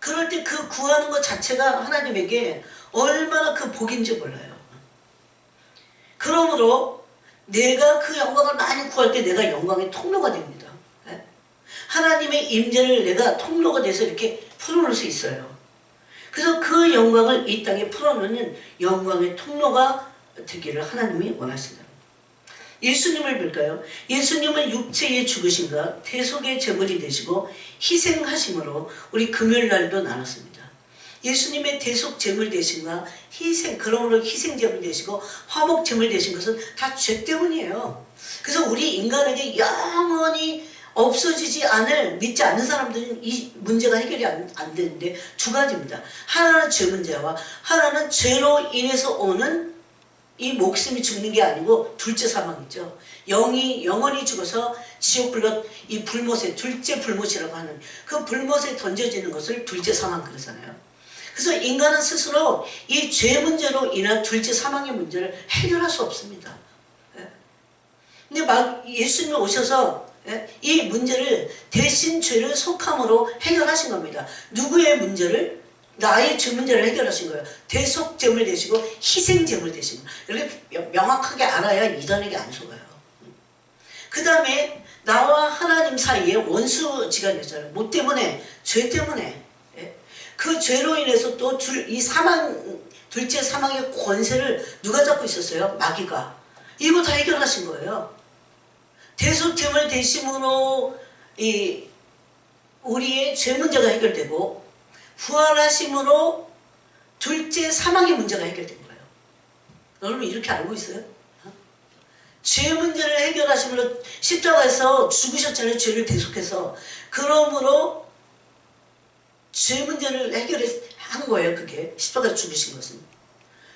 그럴 때 그 구하는 것 자체가 하나님에게 얼마나 그 복인지 몰라요. 그러므로 내가 그 영광을 많이 구할 때 내가 영광의 통로가 됩니다. 하나님의 임재를 내가 통로가 돼서 이렇게 풀어놓을 수 있어요. 그래서 그 영광을 이 땅에 풀어놓는 영광의 통로가 되기를 하나님이 원하신다. 예수님을 볼까요? 예수님은 육체의 죽으심과 대속의 제물이 되시고 희생하심으로 우리 금요일날도 나눴습니다. 예수님의 대속 제물 되심과 희생, 그러므로 희생 제물 되시고 화목 제물 되신 것은 다 죄 때문이에요. 그래서 우리 인간에게 영원히 없어지지 않을, 믿지 않는 사람들은 이 문제가 해결이 안 되는데 두 가지입니다. 하나는 죄 문제와 하나는 죄로 인해서 오는 이 목숨이 죽는 게 아니고 둘째 사망이죠. 영원히 죽어서 지옥불로, 이 불못에, 둘째 불못이라고 하는 그 불못에 던져지는 것을 둘째 사망 그러잖아요. 그래서 인간은 스스로 이 죄 문제로 인한 둘째 사망의 문제를 해결할 수 없습니다. 근데 막 예수님이 오셔서 이 문제를 대신 죄를 속함으로 해결하신 겁니다. 누구의 문제를? 나의 죄 문제를 해결하신 거예요. 대속제물 되시고 희생제물 되시고. 이렇게 명확하게 알아야 이단에게 안 속아요. 그 다음에 나와 하나님 사이 사이에 원수지간이었잖아요. 뭐 때문에? 죄 때문에. 예? 그 죄로 인해서 또 이 사망, 둘째 사망의 권세를 누가 잡고 있었어요? 마귀가. 이거 다 해결하신 거예요. 대속죄물 대심으로 우리의 죄 문제가 해결되고, 부활하심으로 둘째 사망의 문제가 해결된 거예요. 여러분 이렇게 알고 있어요? 죄 문제를 해결하심으로 십자가에서 죽으셨잖아요. 죄를 대속해서. 그러므로 죄 문제를 해결한 거예요. 그게 십자가에서 죽으신 것은.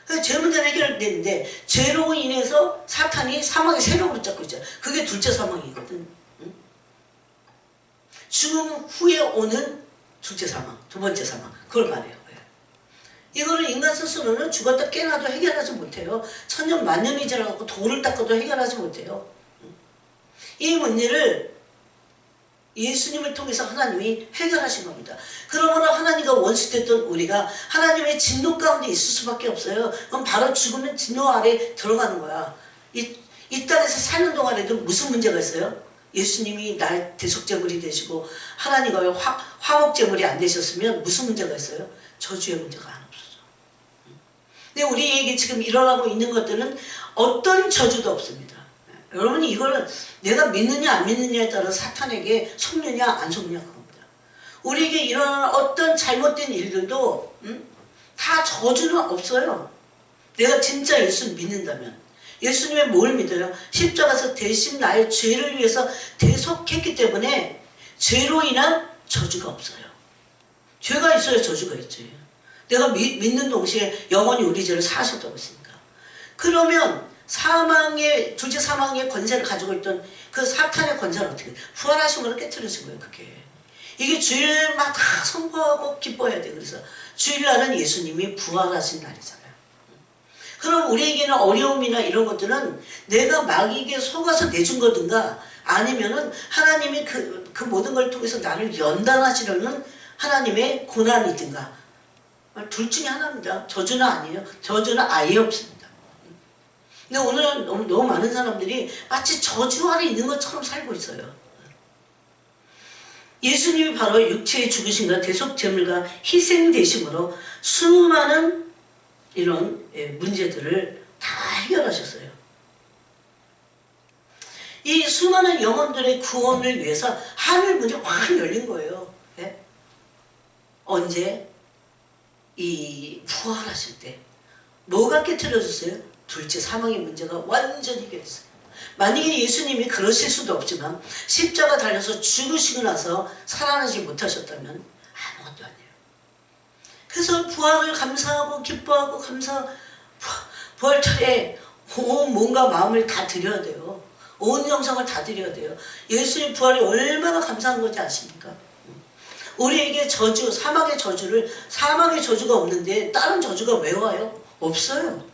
그래서 죄 문제는 해결됐는데 죄로 인해서 사탄이 사망의 세력으로 잡고 있잖아요. 그게 둘째 사망이거든. 응? 죽음 후에 오는 둘째 사망, 두 번째 사망. 그걸 말해요. 이거를 인간 스스로는 죽었다 깨나도 해결하지 못해요. 천년 만년이 지나고 돌을 닦아도 해결하지 못해요. 이 문제를 예수님을 통해서 하나님이 해결하신 겁니다. 그러므로 하나님과 원수됐던 우리가 하나님의 진노 가운데 있을 수밖에 없어요. 그럼 바로 죽으면 진노 아래 들어가는 거야. 이 땅에서 사는 동안에도 무슨 문제가 있어요? 예수님이 날 대속제물이 되시고 하나님과의 화목제물이 안 되셨으면 무슨 문제가 있어요? 저주의 문제가 안 없어져. 근데 우리에게 지금 일어나고 있는 것들은 어떤 저주도 없습니다. 여러분이 이걸 내가 믿느냐 안 믿느냐에 따라 사탄에게 속느냐 안 속느냐 그겁니다. 우리에게 일어나는 어떤 잘못된 일들도 다 저주는 없어요. 내가 진짜 예수를 믿는다면. 예수님의 뭘 믿어요? 십자가에서 대신 나의 죄를 위해서 대속했기 때문에 죄로 인한 저주가 없어요. 죄가 있어야 저주가 있지. 내가 믿는 동시에 영원히 우리 죄를 사하셨다고 했으니까. 그러면 둘째 사망의 권세를 가지고 있던 그 사탄의 권세는 어떻게 돼? 부활하심으로 깨트려진 거예요. 그게. 이게 주일마다 다 선포하고 기뻐해야 돼. 그래서 주일날은 예수님이 부활하신 날이잖아요. 그럼 우리에게는 어려움이나 이런 것들은 내가 마귀에게 속아서 내준 거든가 아니면은 하나님이 그 모든 걸 통해서 나를 연단하시려는 하나님의 고난이든가 둘 중에 하나입니다. 저주는 아니에요. 저주는 아예 없습니다. 근데 오늘은 너무 많은 사람들이 마치 저주 아래 있는 것처럼 살고 있어요. 예수님이 바로 육체의 죽으심과 대속제물과 희생되심으로 수많은 이런 문제들을 다 해결하셨어요. 이 수많은 영혼들의 구원을 위해서 하늘 문이 확 열린 거예요. 예? 언제? 이 부활하실 때 뭐가 깨트려졌어요? 둘째 사망의 문제가 완전히 깨졌어요. 만약에 예수님이 그러실 수도 없지만 십자가 달려서 죽으시고 나서 살아나지 못하셨다면 아무것도 아니에요. 그래서 부활을 감사하고 기뻐하고 부활절에 온 몸과 마음을 다 드려야 돼요. 온 영성을 다 드려야 돼요. 예수님 부활이 얼마나 감사한 건지 아십니까? 우리에게 사망의 저주가 없는데 다른 저주가 왜 와요? 없어요.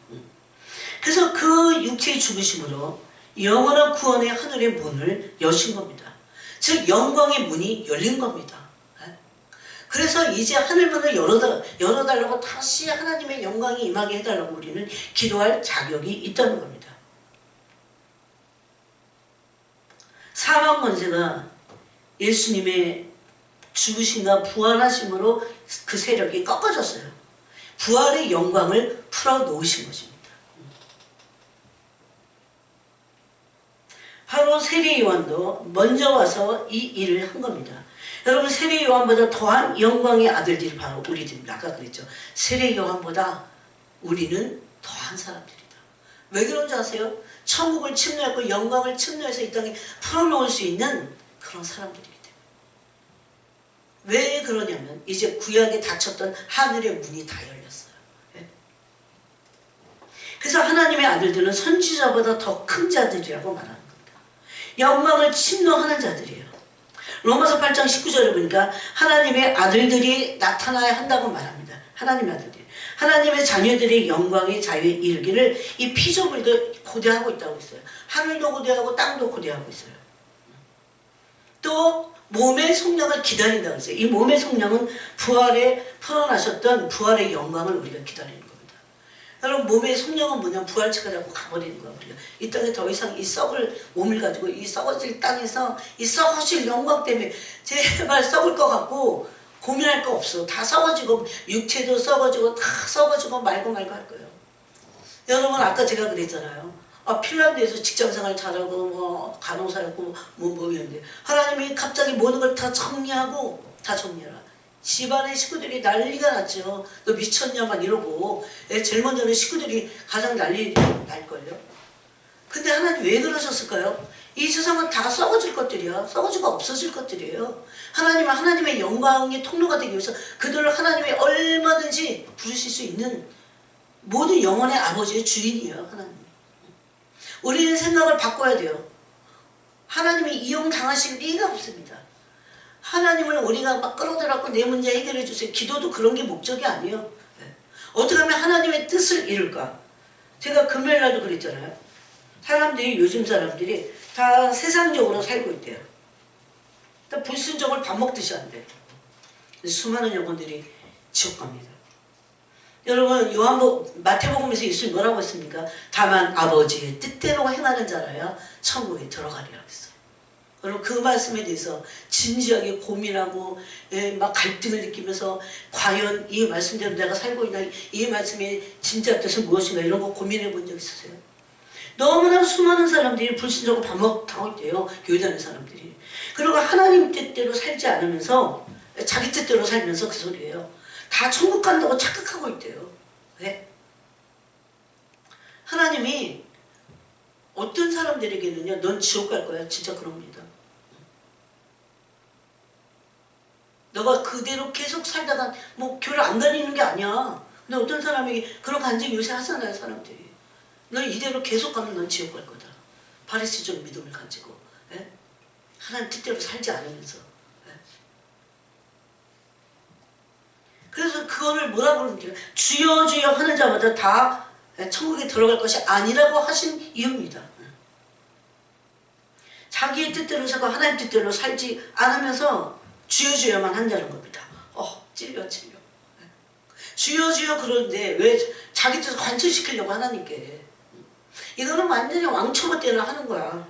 그래서 그 육체의 죽으심으로 영원한 구원의 하늘의 문을 여신 겁니다. 즉 영광의 문이 열린 겁니다. 그래서 이제 하늘문을 열어달라고 다시 하나님의 영광이 임하게 해달라고 우리는 기도할 자격이 있다는 겁니다. 사망 권세가 예수님의 죽으심과 부활하심으로 그 세력이 꺾어졌어요. 부활의 영광을 풀어놓으신 것입니다. 바로 세례 요한도 먼저 와서 이 일을 한 겁니다. 여러분 세례 요한보다 더한 영광의 아들들이 바로 우리들입니다. 아까 그랬죠. 세례 요한보다 우리는 더한 사람들이다. 왜 그런지 아세요? 천국을 침노했고 영광을 침노해서 이 땅에 풀어놓을 수 있는 그런 사람들이기 때문에. 왜 그러냐면 이제 구약에 닫혔던 하늘의 문이 다 열렸어요. 그래서 하나님의 아들들은 선지자보다 더 큰 자들이라고 말하는 겁니다. 영광을 침노하는 자들이에요. 로마서 8장 19절을 보니까 하나님의 아들들이 나타나야 한다고 말합니다. 하나님의 아들들이. 하나님의 자녀들의 영광의 자유에 이르기를 이 피조물도 고대하고 있다고 했어요. 하늘도 고대하고 땅도 고대하고 있어요. 또 몸의 속량을 기다린다고 했어요. 이 몸의 속량은 부활에 풀어나셨던 부활의 영광을 우리가 기다리는 겁니다. 여러분 몸의 성령은 뭐냐? 부활체가 되고 가버리는 거야. 우리가 이 땅에 더 이상 이 썩을 몸을 가지고 이 썩어질 땅에서 이 썩어질 영광 때문에 제발 썩을 것 같고 고민할 거 없어. 다 썩어지고 육체도 썩어지고 다 썩어지고 말고 할 거예요. 여러분 아까 제가 그랬잖아요. 핀란드에서 직장생활 잘하고 뭐 간호사였고 뭐였는데 하나님이 갑자기 모든 걸 다 정리하고 다 정리해라. 집안의 식구들이 난리가 났죠. 너 미쳤냐 막 이러고 제일 먼저는 식구들이 가장 난리 날걸요. 근데 하나님 왜 그러셨을까요? 이 세상은 다 썩어질 것들이야. 썩어지고 없어질 것들이에요. 하나님은 하나님의 영광의 통로가 되기 위해서 그들을 하나님이 얼마든지 부르실 수 있는 모든 영혼의 아버지의 주인이에요. 하나님. 우리는 생각을 바꿔야 돼요. 하나님이 이용당하실 리가 없습니다. 하나님을 우리가 막 끌어들여갖고 내 문제 해결해 주세요. 기도도 그런 게 목적이 아니에요. 어떻게 하면 하나님의 뜻을 이룰까? 제가 금요일날도 그랬잖아요. 사람들이 요즘 사람들이 다 세상적으로 살고 있대요. 다 불순종을 밥 먹듯이 한대. 수많은 영혼들이 지옥 갑니다. 여러분 마태복음에서 예수님 뭐라고 했습니까? 다만 아버지의 뜻대로 행하는 자라야 천국에 들어가리라고 했어요. 여러분 그 말씀에 대해서 진지하게 고민하고 막 갈등을 느끼면서 과연 이 말씀대로 내가 살고 있나, 이 말씀의 진짜 뜻은 무엇인가 이런 거 고민해 본 적 있으세요? 너무나 수많은 사람들이 불순종을 반복하고 있대요. 교회 다니는 사람들이. 그리고 하나님 뜻대로 살지 않으면서 자기 뜻대로 살면서 그 소리예요. 다 천국 간다고 착각하고 있대요. 왜? 하나님이 어떤 사람들에게는요, 넌 지옥 갈 거야. 진짜 그럽니다. 너가 그대로 계속 살다가 뭐 교회를 안 다니는 게 아니야. 근데 어떤 사람에게 그런 간증 요새 하잖아요, 사람들이. 너 이대로 계속 가면 넌 지옥 갈 거다. 바리새적 믿음을 가지고. 예? 하나님 뜻대로 살지 않으면서. 예? 그래서 그거를 뭐라 그러는지 주여 주여 하는 자마다 다 천국에 들어갈 것이 아니라고 하신 이유입니다. 자기의 뜻대로 살고 하나님 뜻대로 살지 않으면서 주여 주여만 한다는 겁니다. 찔려. 주여 주여 그러는데 왜 자기 뜻을 관철시키려고 하나님께. 이거는 완전히 왕초보 때나 하는 거야.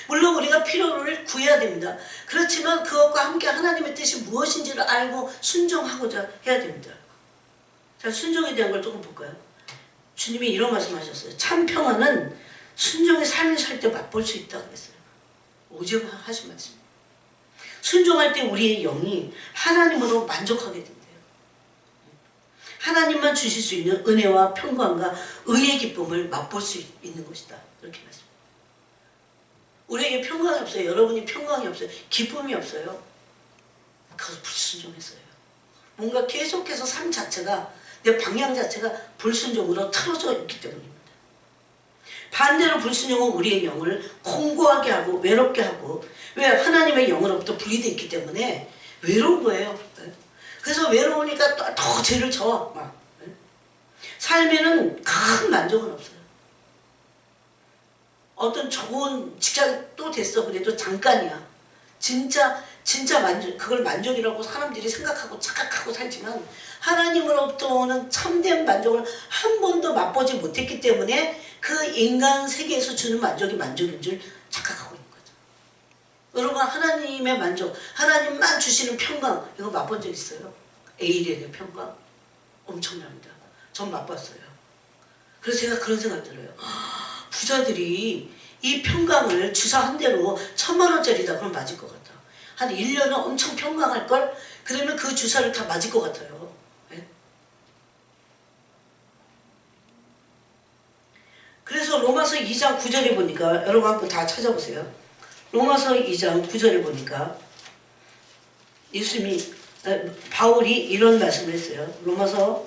물론 우리가 필요를 구해야 됩니다. 그렇지만 그것과 함께 하나님의 뜻이 무엇인지를 알고 순종하고자 해야 됩니다. 자, 순종에 대한 걸 조금 볼까요? 주님이 이런 말씀하셨어요. 참 평안은 순종의 삶을 살 때 맛볼 수 있다고 했어요. 오직 하신 말씀입니다. 순종할 때 우리의 영이 하나님으로 만족하게 된대요. 하나님만 주실 수 있는 은혜와 평강과 의의 기쁨을 맛볼 수 있는 것이다. 이렇게 말씀합니다. 우리에게 평강이 없어요. 여러분이 평강이 없어요. 기쁨이 없어요. 그것을 불순종했어요. 뭔가 계속해서 삶 자체가, 내 방향 자체가 불순종으로 틀어져 있기 때문입니다. 반대로 불순종은 우리의 영을 공고하게 하고 외롭게 하고, 왜? 하나님의 영으로부터 분리되어 있기 때문에 외로운 거예요. 그래서 외로우니까 더 죄를 져. 막. 삶에는 큰 만족은 없어요. 어떤 좋은 직장 또 됐어. 그래도 잠깐이야. 진짜 그걸 만족이라고 사람들이 생각하고 착각하고 살지만 하나님으로부터 오는 참된 만족을 한 번도 맛보지 못했기 때문에 그 인간 세계에서 주는 만족이 만족인 줄 착각하고 있는 거죠. 여러분 하나님의 만족, 하나님만 주시는 평강 이거 맛본 적 있어요? 에일의 평강? 엄청납니다. 전 맛봤어요. 그래서 제가 그런 생각 들어요. 부자들이 이 평강을 주사 한 대로 1000만원짜리다 그럼 맞을 것 같아. 한 1년은 엄청 평강할걸? 그러면 그 주사를 다 맞을 것 같아요. 네? 그래서 로마서 2장 9절에 보니까 여러분 한번 다 찾아보세요. 로마서 2장 9절에 보니까 바울이 이런 말씀을 했어요. 로마서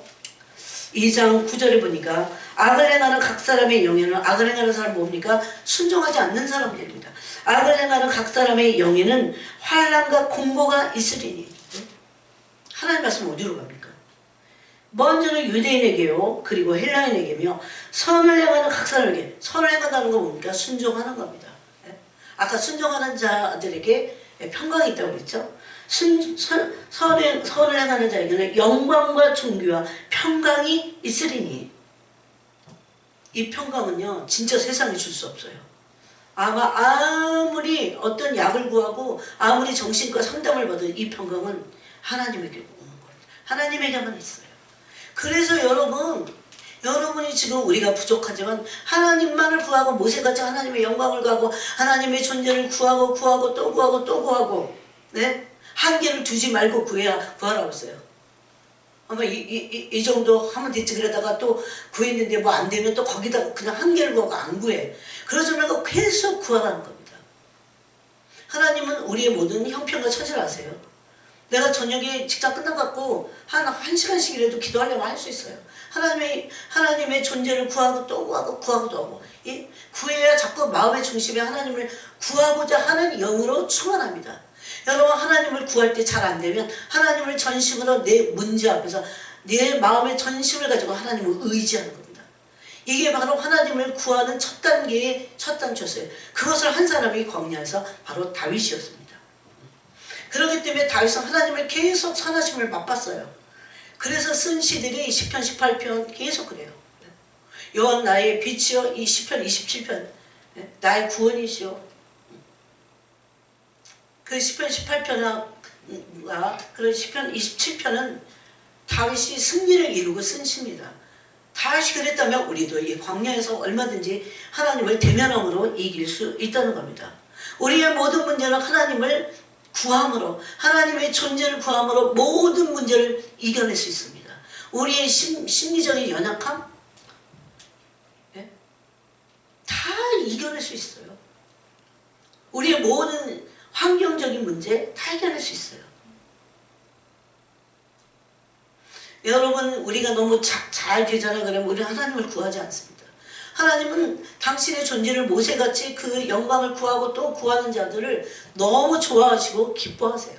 2장 9절에 보니까 악을 행하는 각 사람의 영에는, 악을 행하는 사람 뭡니까? 순종하지 않는 사람들입니다. 악을 행하는 각 사람의 영에는 환난과 공고가 있으리니. 하나님 말씀 어디로 갑니까? 먼저는 유대인에게요, 그리고 헬라인에게며 선을 행하는 각 사람에게. 선을 행한다는 건 뭡니까? 순종하는 겁니다. 아까 순종하는 자들에게 평강이 있다고 그랬죠? 선을 행하는 자에게는 영광과 존귀와 평강이 있으리니. 이 평강은요 진짜 세상에 줄 수 없어요. 아마 아무리 어떤 약을 구하고 아무리 정신과 상담을 받은 이 평강은 하나님에게 오는 거예요. 하나님에게만 있어요. 그래서 여러분이 지금 우리가 부족하지만 하나님만을 구하고 모세같이 하나님의 영광을 구하고 하나님의 존재를 구하고 또 구하고 네? 한계를 두지 말고 구하라고 했어요. 아마 이 정도 하면 됐지 그러다가 또 구했는데 뭐 안 되면 또 거기다가 그냥 한계를 구하고 안 구해. 그러지 말고 계속 구하라는 겁니다. 하나님은 우리의 모든 형편과 처지를 아세요. 내가 저녁에 직장 끝나갖고 한 시간씩이라도 기도하려고 할 수 있어요. 하나님의 존재를 구하고 또 구하고 또 하고 구해야 자꾸 마음의 중심에 하나님을 구하고자 하는 영으로 충만합니다. 여러분 하나님을 구할 때 잘 안 되면 하나님을 전심으로 내 문제 앞에서 내 마음의 전심을 가지고 하나님을 의지하는 겁니다. 이게 바로 하나님을 구하는 첫 단계의 첫 단추였어요. 그것을 한 사람이 광야에서 바로 다윗이었습니다. 그렇기 때문에 다윗은 하나님을 계속 선하심을 맛봤어요. 그래서 쓴 시들이 시편 18편 계속 그래요. 여호와 나의 빛이요 이 시편 27편 나의 구원이시요. 그 시편 18편과 그런 시편 27편은 다윗이 승리를 이루고 쓴 시입니다. 다윗이 그랬다면 우리도 이 광야에서 얼마든지 하나님을 대면함으로 이길 수 있다는 겁니다. 우리의 모든 문제는 하나님을 구함으로 하나님의 존재를 구함으로 모든 문제를 이겨낼 수 있습니다. 우리의 심리적인 연약함 다 이겨낼 수 있어요. 우리의 모든 환경적인 문제 다 해결할 수 있어요. 여러분 우리가 너무 잘 되잖아요. 그러면 우리는 하나님을 구하지 않습니다. 하나님은 당신의 존재를 모세같이 그 영광을 구하고 또 구하는 자들을 너무 좋아하시고 기뻐하세요.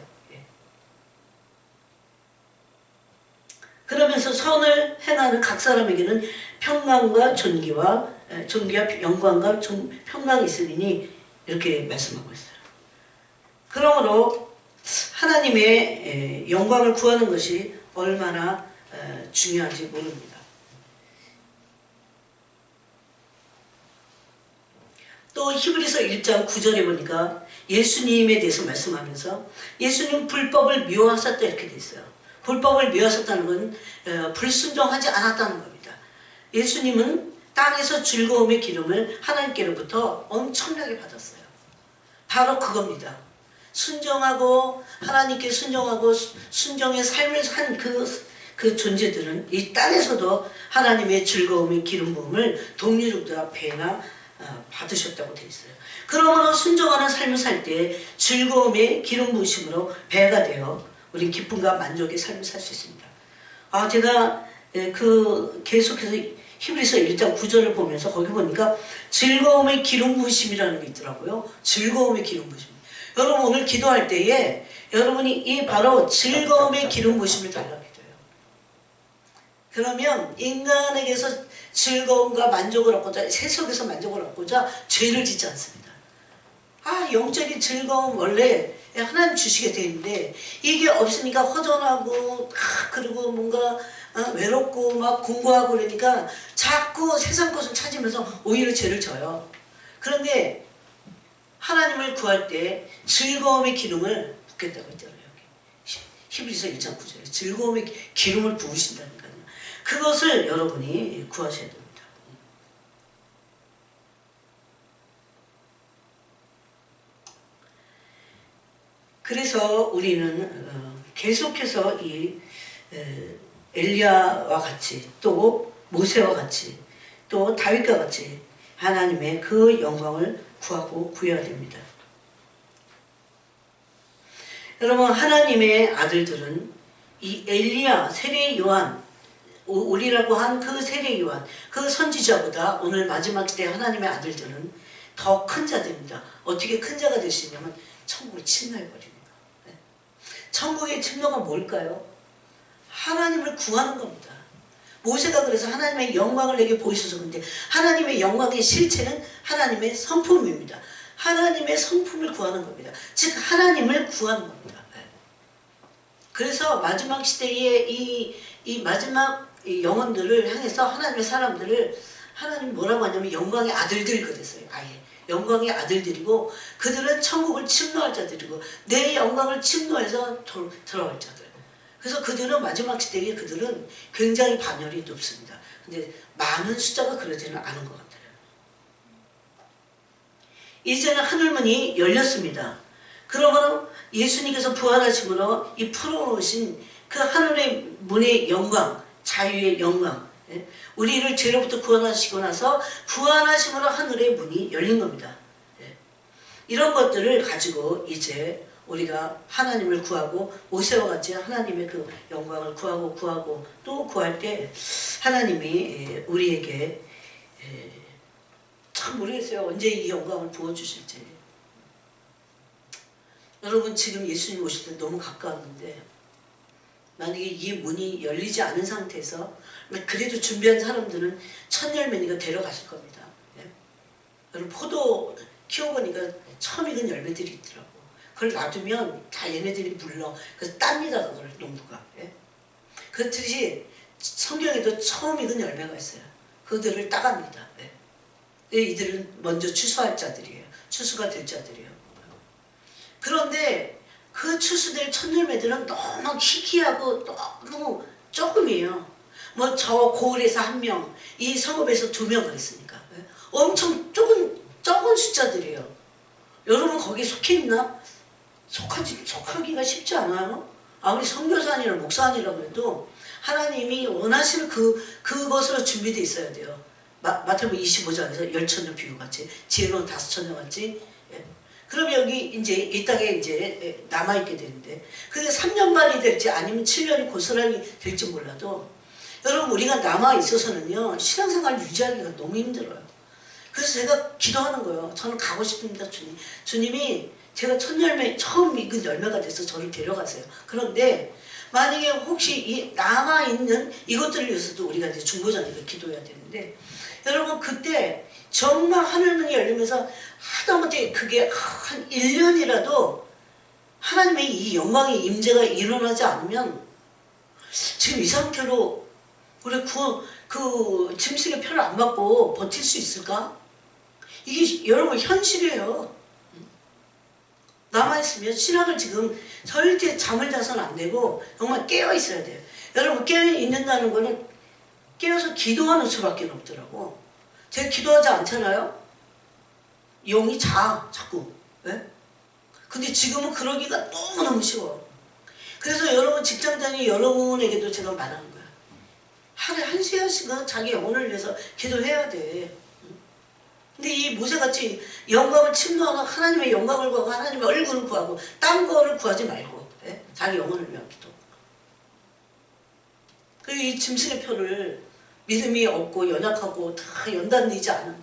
그러면서 선을 행하는 각 사람에게는 평강과 존귀와 영광과 평강이 있으리니 이렇게 말씀하고 있어요. 그러므로 하나님의 영광을 구하는 것이 얼마나 중요한지 모릅니다. 또 히브리서 1장 9절에 보니까 예수님에 대해서 말씀하면서 예수님 불법을 미워하셨다 이렇게 돼 있어요. 불법을 미워하셨다는 건 불순종하지 않았다는 겁니다. 예수님은 땅에서 즐거움의 기름을 하나님께로부터 엄청나게 받았어요. 바로 그겁니다. 순종하고 하나님께 순종하고 순종의 삶을 산 그 존재들은 이 땅에서도 하나님의 즐거움의 기름 부음을 동료족들과 배나 받으셨다고 되어 있어요. 그러므로 순종하는 삶을 살 때 즐거움의 기름 부으심으로 배가 되어 우리 기쁨과 만족의 삶을 살 수 있습니다. 제가 계속해서 히브리서 1장 9절을 보면서 거기 보니까 즐거움의 기름 부으심이라는 게 있더라고요. 즐거움의 기름 부으심. 여러분 오늘 기도할 때에 여러분이 이 바로 즐거움의 기름 부으심을 달라고 기도해요. 그러면 인간에게서 즐거움과 만족을 얻고자 세속에서 만족을 얻고자 죄를 짓지 않습니다. 영적인 즐거움 원래 하나님 주시게 되어 있는데 이게 없으니까 허전하고 그리고 뭔가 외롭고 막 공부하고 그러니까 자꾸 세상 것을 찾으면서 오히려 죄를 져요. 그런데 하나님을 구할 때 즐거움의 기름을 붓겠다고 했잖아요. 히브리서 1장 9절에 즐거움의 기름을 부으신다니까요. 그것을 여러분이 구하셔야 됩니다. 그래서 우리는 계속해서 이 엘리야와 같이 또 모세와 같이 또 다윗과 같이 하나님의 그 영광을 구하고 구해야 됩니다. 여러분 하나님의 아들들은 이 엘리야, 세례 요한, 우리라고 한 그 세례 요한, 그 선지자보다 오늘 마지막 때 하나님의 아들들은 더 큰 자들입니다. 어떻게 큰 자가 될 수 있냐면 천국을 침노해버립니다. 천국의 침노가 뭘까요? 하나님을 구하는 겁니다. 모세가 그래서 하나님의 영광을 내게 보이셔서 그런데 하나님의 영광의 실체는 하나님의 성품입니다. 하나님의 성품을 구하는 겁니다. 즉 하나님을 구하는 겁니다. 그래서 마지막 시대에 이 마지막 영혼들을 향해서 하나님의 사람들을 하나님 뭐라고 하냐면 영광의 아들들 그랬어요. 아예 영광의 아들들이고 그들은 천국을 침노할 자들이고 내 영광을 침노해서 들어갈 자들. 그래서 그들은 마지막 시대에 그들은 굉장히 반열이 높습니다. 근데 많은 숫자가 그러지는 않은 것 같아요. 이제는 하늘문이 열렸습니다. 그러므로 예수님께서 부활하심으로 이 풀어놓으신 그 하늘의 문의 영광, 자유의 영광, 우리를 죄로부터 구원하시고 나서 부활하심으로 하늘의 문이 열린 겁니다. 이런 것들을 가지고 이제 우리가 하나님을 구하고 모세와 같이 하나님의 그 영광을 구하고 또 구할 때 하나님이 우리에게 참 모르겠어요. 언제 이 영광을 부어주실지. 여러분 지금 예수님 오실 때 너무 가까웠는데 만약에 이 문이 열리지 않은 상태에서 그래도 준비한 사람들은 첫 열매니까 데려가실 겁니다. 여러분 포도 키워보니까 처음 익은 열매들이 있더라고. 그걸 놔두면 다 얘네들이 물러. 그래서 땁니다 그걸 농부가. 그렇듯이 성경에도 처음 익은 열매가 있어요. 그들을 따갑니다. 이들은 먼저 추수할 자들이에요. 추수가 될 자들이에요. 그런데 그 추수될 첫 열매들은 너무 희귀하고 너무 조금이에요. 뭐 저 고을에서 1명, 이 성읍에서 2명 그랬으니까 엄청 적은 숫자들이에요. 여러분 거기에 속해 있나? 속하기가 쉽지 않아요. 아무리 선교사 아니라 목사 아니라 그래도 하나님이 원하시는 그것으로 준비되어 있어야 돼요. 마태복음 25장에서 10,000년 비유같이 지혜로운 5,000년 같이. 그럼 여기 이제 이 땅에 이제 남아있게 되는데 그게 3년 만이 될지 아니면 7년이 고스란히 될지 몰라도 여러분 우리가 남아있어서는요 신앙생활 유지하기가 너무 힘들어요. 그래서 제가 기도하는 거예요. 저는 가고 싶습니다 주님. 주님이 제가 첫 열매 처음 익은 열매가 돼서 저를 데려가세요. 그런데 만약에 혹시 이 남아있는 이것들을 위해서도 우리가 이제 중보자니까 기도해야 되는데 여러분 그때 정말 하늘문이 열리면서 하다못해 그게 한 1년이라도 하나님의 이 영광의 임재가 일어나지 않으면 지금 이 상태로 우리 그 짐승의 표를 안 받고 버틸 수 있을까? 이게 여러분 현실이에요. 남아있으면 신학을 지금 절대 잠을 자서는 안 되고 정말 깨어있어야 돼요. 여러분 깨어있는다는 거는 깨어서 기도하는 수밖에 없더라고. 제가 기도하지 않잖아요? 영이 자꾸. 근데 지금은 그러기가 너무너무 쉬워. 그래서 여러분 직장다니 여러분에게도 제가 말하는 거야. 하루에 1시간씩은 자기 영혼을 위해서 기도해야 돼. 근데 이 모세같이 영광을 침노하고 하나님의 영광을 구하고 하나님의 얼굴을 구하고 딴 거를 구하지 말고 자기 영혼을 위한 기도. 그리고 이 짐승의 표를 믿음이 없고 연약하고 다 연단되지 않은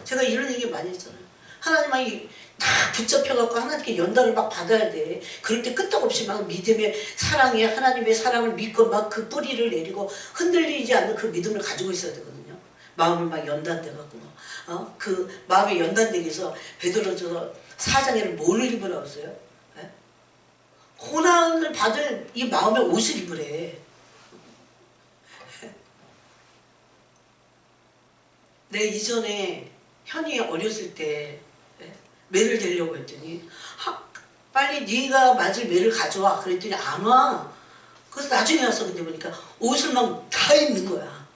제가 이런 얘기 많이 했잖아요. 하나님이 다 붙잡혀갖고 하나님께 연단을 막 받아야 돼. 그럴 때 끄떡없이 막 믿음의 사랑에 하나님의 사랑을 믿고 막 그 뿌리를 내리고 흔들리지 않는 그 믿음을 가지고 있어야 되거든요. 마음을 막 연단돼갖고 그 마음이 연단되기 위해서 베드로전서 4장에는 뭘 입으라고 했어요? 고난을 받을 이 마음의 옷을 입으래. 내 이전에 현이 어렸을 때 매를 대려고 했더니 빨리 네가 맞을 매를 가져와 그랬더니 안 와. 그래서 나중에 와서 근데 보니까 옷을 막 다 입는 거야.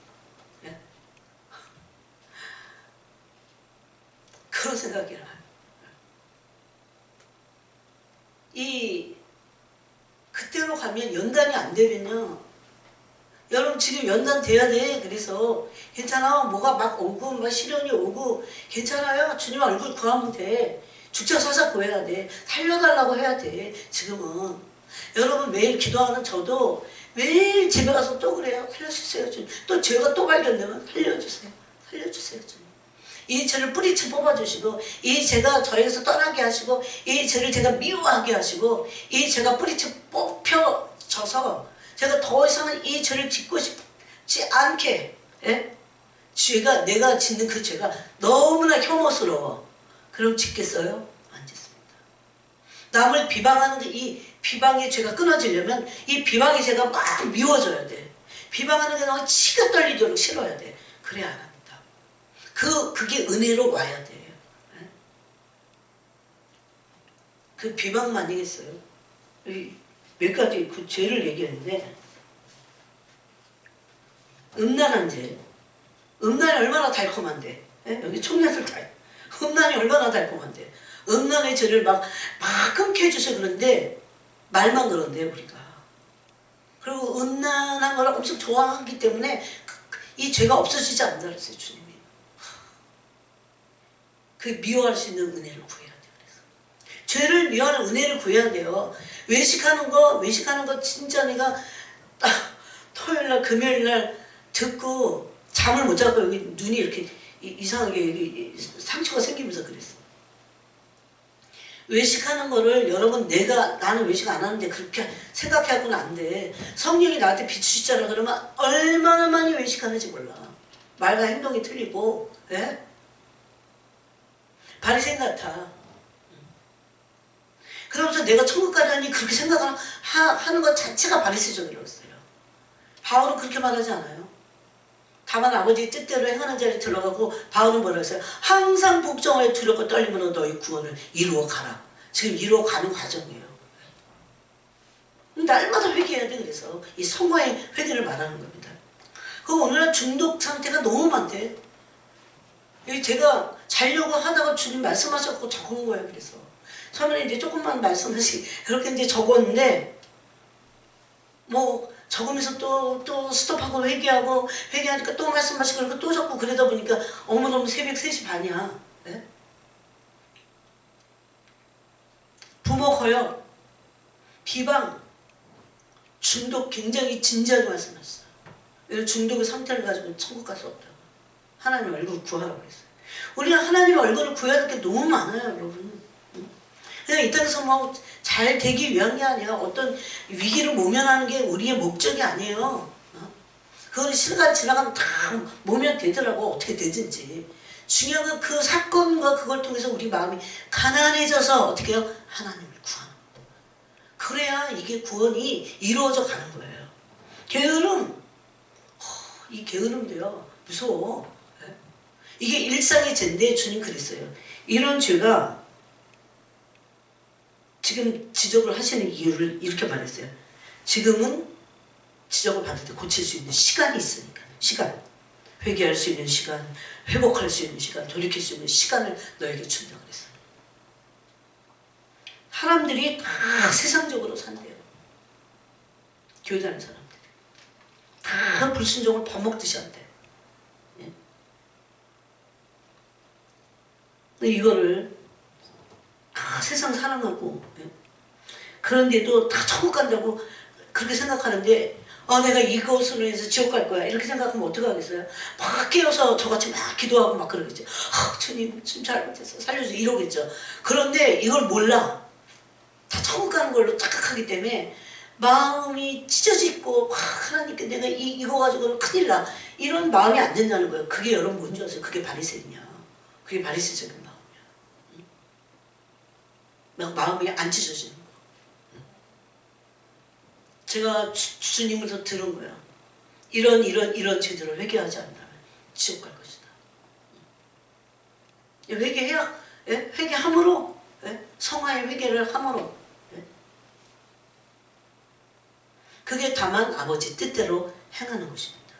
그런 생각이 나요. 그때로 가면 연단이 안 되면요. 여러분 지금 연단 돼야 돼. 그래서 괜찮아. 뭐가 막 오고 막 시련이 오고 괜찮아요. 주님 얼굴 구하면 돼. 죽자 사자 구해야 돼. 살려달라고 해야 돼. 지금은. 여러분 매일 기도하는 저도 매일 집에 가서 또 그래요. 살려주세요 주님. 또 죄가 또 발견되면 살려주세요. 살려주세요 주님. 이 죄를 뿌리채 뽑아주시고 이 죄가 저에게서 떠나게 하시고 이 죄를 제가 미워하게 하시고 이 죄가 뿌리채 뽑혀져서 제가 더 이상은 이 죄를 짓고 싶지 않게 죄가 내가 짓는 그 죄가 너무나 혐오스러워. 그럼 짓겠어요? 안 짓습니다. 남을 비방하는 이 비방의 죄가 끊어지려면 이 비방의 죄가 막 미워져야 돼. 비방하는 게 너무 치가 떨리도록 싫어야 돼. 그래야 안 합니다. 그게 은혜로 와야 돼요. 그 비방만 아니겠어요? 몇 가지 그 죄를 얘기했는데, 음란한 죄. 음란이 얼마나 달콤한데. 여기 청년들 다 음란이 얼마나 달콤한데. 음란의 죄를 막 끊게 해주세요. 그런데 말만 그런데 우리가. 그리고 음란한 걸 엄청 좋아하기 때문에 이 죄가 없어지지 않는다 그랬어요. 주님이. 그 미워할 수 있는 은혜를 구해야 돼요. 그래서 죄를 미워하는 은혜를 구해야 돼요. 외식하는 거 진짜 내가 토요일날 금요일날 듣고 잠을 못 자고 여기 눈이 이렇게 이상하게 여기 상처가 생기면서 그랬어. 외식하는 거를 여러분 나는 외식 안 하는데 그렇게 생각해갖고는 안 돼. 성령이 나한테 비추시잖아. 그러면 얼마나 많이 외식하는지 몰라. 말과 행동이 틀리고, 예? 바리새인 같아. 그러면서 내가 천국 가려니 그렇게 생각하는 것 자체가 바리새적이라고 했어요. 바울은 그렇게 말하지 않아요. 다만 아버지의 뜻대로 행하는 자리에 들어가고, 바울은 뭐라고 했어요? 항상 복종하여 두렵고 떨림으로 너희 구원을 이루어 가라. 지금 이루어 가는 과정이에요. 날마다 회개해야 돼. 그래서 이 성화의 회개를 말하는 겁니다. 그 오늘날 중독 상태가 너무 많대. 여기 제가 자려고 하다가 주님 말씀하셨고 적은 거예요. 그래서 처음에는 이제 조금만 그렇게 이제 적었는데, 뭐 적으면서 또 스톱하고 회개하니까 또 말씀하시고 그러고 또 적고 그러다 보니까 어머너무 새벽 3시 반이야. 네? 부모 거역, 비방, 중독 굉장히 진지하게 말씀하셨어요. 이런 중독의 상태를 가지고 천국 갈 수 없다고. 하나님 얼굴 구하라고 했어요. 우리가 하나님의 얼굴을 구해야 될 게 너무 많아요, 여러분. 그냥 이 땅에서 뭐 잘 되기 위한 게 아니야. 어떤 위기를 모면하는 게 우리의 목적이 아니에요. 그건 시간 지나가면 다 모면 되더라고. 어떻게 되든지. 중요한 건 그 사건과 그걸 통해서 우리 마음이 가난해져서 어떻게 해요? 하나님을 구하는 거예요. 그래야 이게 구원이 이루어져 가는 거예요. 게으름. 이 게으름도요. 무서워. 이게 일상의 죄인데 주님 그랬어요. 이런 죄가 지금 지적을 하시는 이유를 이렇게 말했어요. 지금은 지적을 받을 때 고칠 수 있는 시간이 있으니까. 시간. 회개할 수 있는 시간, 회복할 수 있는 시간, 돌이킬 수 있는 시간을 너에게 준다고 그랬어요. 사람들이 다 세상적으로 산대요. 교회 다니는 사람들이. 다 불순종을 밥 먹듯이 한대. 예? 근데 이거를 다 세상 사랑하고, 예? 그런데도 다 천국 간다고 그렇게 생각하는데, 내가 이것으로 해서 지옥 갈 거야. 이렇게 생각하면 어떡하겠어요? 막 깨어서 저같이 막 기도하고 막 그러겠죠. 주님, 좀 잘못했어. 살려주세요. 이러겠죠. 그런데 이걸 몰라. 다 천국 가는 걸로 착각하기 때문에 마음이 찢어지고, 하나님께 내가 이거 가지고는 큰일 나. 이런 마음이 안 된다는 거예요. 그게 여러분 뭔지 아세요? 그게 바리새인이야. 그게 바리새적인 마음이야. 마음이 안 찢어지는 거야. 제가 주님으로서 들은 거야. 이런 죄들을 회개하지 않는다면 지옥 갈 것이다. 회개해야, 예? 회개함으로, 예? 성화의 회개를 함으로, 예? 그게 다만 아버지 뜻대로 행하는 것입니다.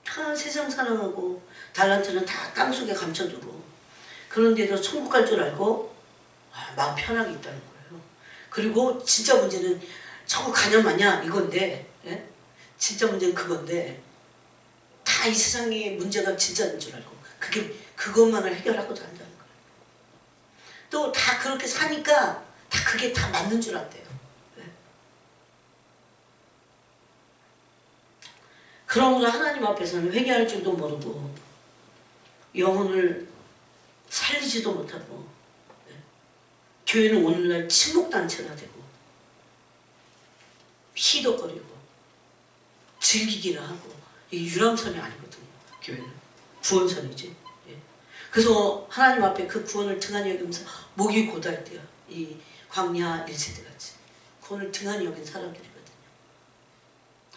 다 세상 사랑하고 달란트는 다 땅속에 감춰두고 그런데도 천국 갈 줄 알고 마음 편하게 있다는 거예요. 그리고 진짜 문제는 천국 가냐 마냐 이건데, 예? 진짜 문제는 그건데 다 이 세상의 문제가 진짜인 줄 알고 그것만을 해결하고자 한다는 거예요. 또 다 그렇게 사니까 다 그게 다 맞는 줄 안대요. 예? 그러므로 하나님 앞에서는 회개할 줄도 모르고 영혼을 살리지도 못하고, 교회는 오늘날 침묵단체가 되고 희덕거리고 즐기기나 하고, 이 유람선이 아니거든요. 교회는 구원선이지. 예. 그래서 하나님 앞에 그 구원을 등한히 여기면서 목이 고달 때요. 이 광야 1세대 같이 구원을 등한히 여긴 사람들이거든요.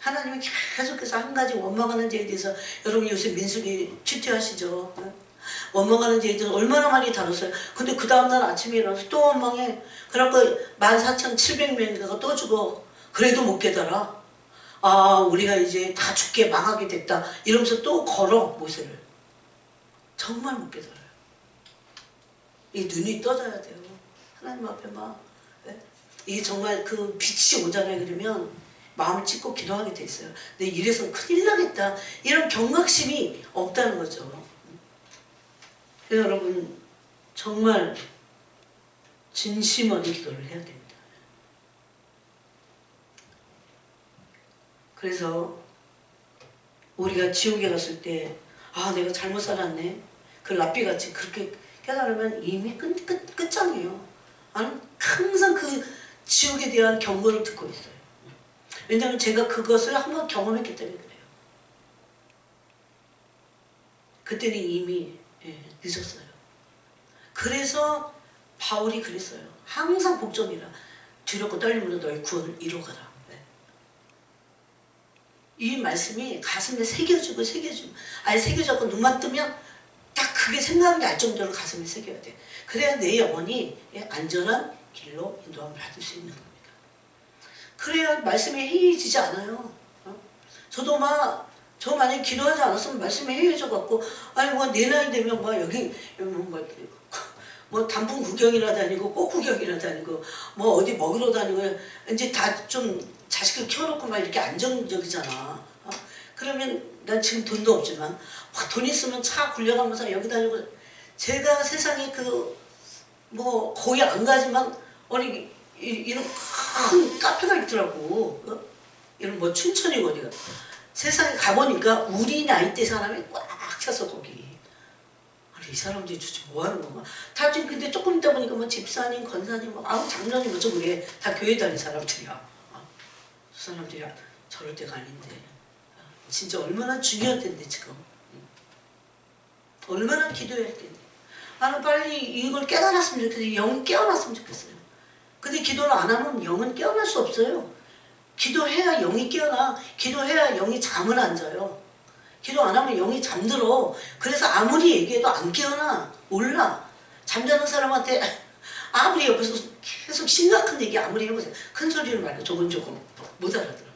하나님이 계속해서 한 가지 원망하는 죄에 대해서 여러분 요새 민수기 큐티하시죠? 원망하는 죄에 대해서 얼마나 많이 다뤘어요. 근데 그 다음날 아침에 일어나서 또 원망해. 그래갖고 14,700명인가가 또 죽어. 그래도 못 깨달아. 아, 우리가 이제 다 죽게 망하게 됐다. 이러면서 또 걸어, 모세를. 정말 못 깨달아요. 이 눈이 떠져야 돼요. 하나님 앞에 막. 이게 정말 그 빛이 오잖아요. 그러면 마음을 찢고 기도하게 돼 있어요. 근데 이래서 큰일 나겠다. 이런 경각심이 없다는 거죠. 그래서 여러분 정말 진심 어린 기도를 해야 됩니다. 그래서 우리가 지옥에 갔을 때 아 내가 잘못 살았네. 그 랍비같이 그렇게 깨달으면 이미 끝장이에요. 나는 항상 그 지옥에 대한 경고를 듣고 있어요. 왜냐하면 제가 그것을 한번 경험했기 때문에 그래요. 그때는 이미 늦었어요. 그래서 바울이 그랬어요. 항상 복종이라 두렵고 떨림으로 너의 구원을 이루어가라. 이 말씀이 가슴에 새겨지고 아예 새겨졌고 눈만 뜨면 딱 그게 생각이 날 정도로 가슴에 새겨야 돼. 그래야 내 영혼이 안전한 길로 인도함을 받을 수 있는 겁니다. 그래야 말씀이 해이해지지 않아요. 저도 저 만약에 기도하지 않았으면 말씀이 해이해져갖고 아니 내 나이 되면 여기 단풍 구경이나 다니고 꽃 구경이나 다니고 어디 먹으러 다니고 이제 다 좀 자식을 키워놓고 이렇게 안정적이잖아. 그러면 난 지금 돈도 없지만 돈 있으면 차 굴려가면서 여기 다니고 제가 세상에 거의 안 가지만 이런 큰 카페가 있더라고. 이런 춘천이고 어디가 세상에 가보니까 우리 나이대 사람이 꽉 차서 거기. 이 사람들이 도대체 뭐 하는 건가? 다 지금 근데 조금 있다 보니까 집사님, 권사님, 장로님 그게 다 교회 다니는 사람들이야. 그 사람들이 저럴 때가 아닌데. 진짜 얼마나 중요한 때인데 지금. 얼마나 기도해야 할 텐데. 나는 빨리 이걸 깨달았으면 좋겠어요. 영이 깨어났으면 좋겠어요. 근데 기도를 안 하면 영은 깨어날 수 없어요. 기도해야 영이 깨어나. 기도해야 영이 잠을 안 자요. 기도 안 하면 영이 잠들어. 그래서 아무리 얘기해도 안 깨어나. 몰라. 잠자는 사람한테 아무리 옆에서 계속 심각한 얘기 아무리 해보세요. 큰 소리를 말고 조금조금 못 알아들어.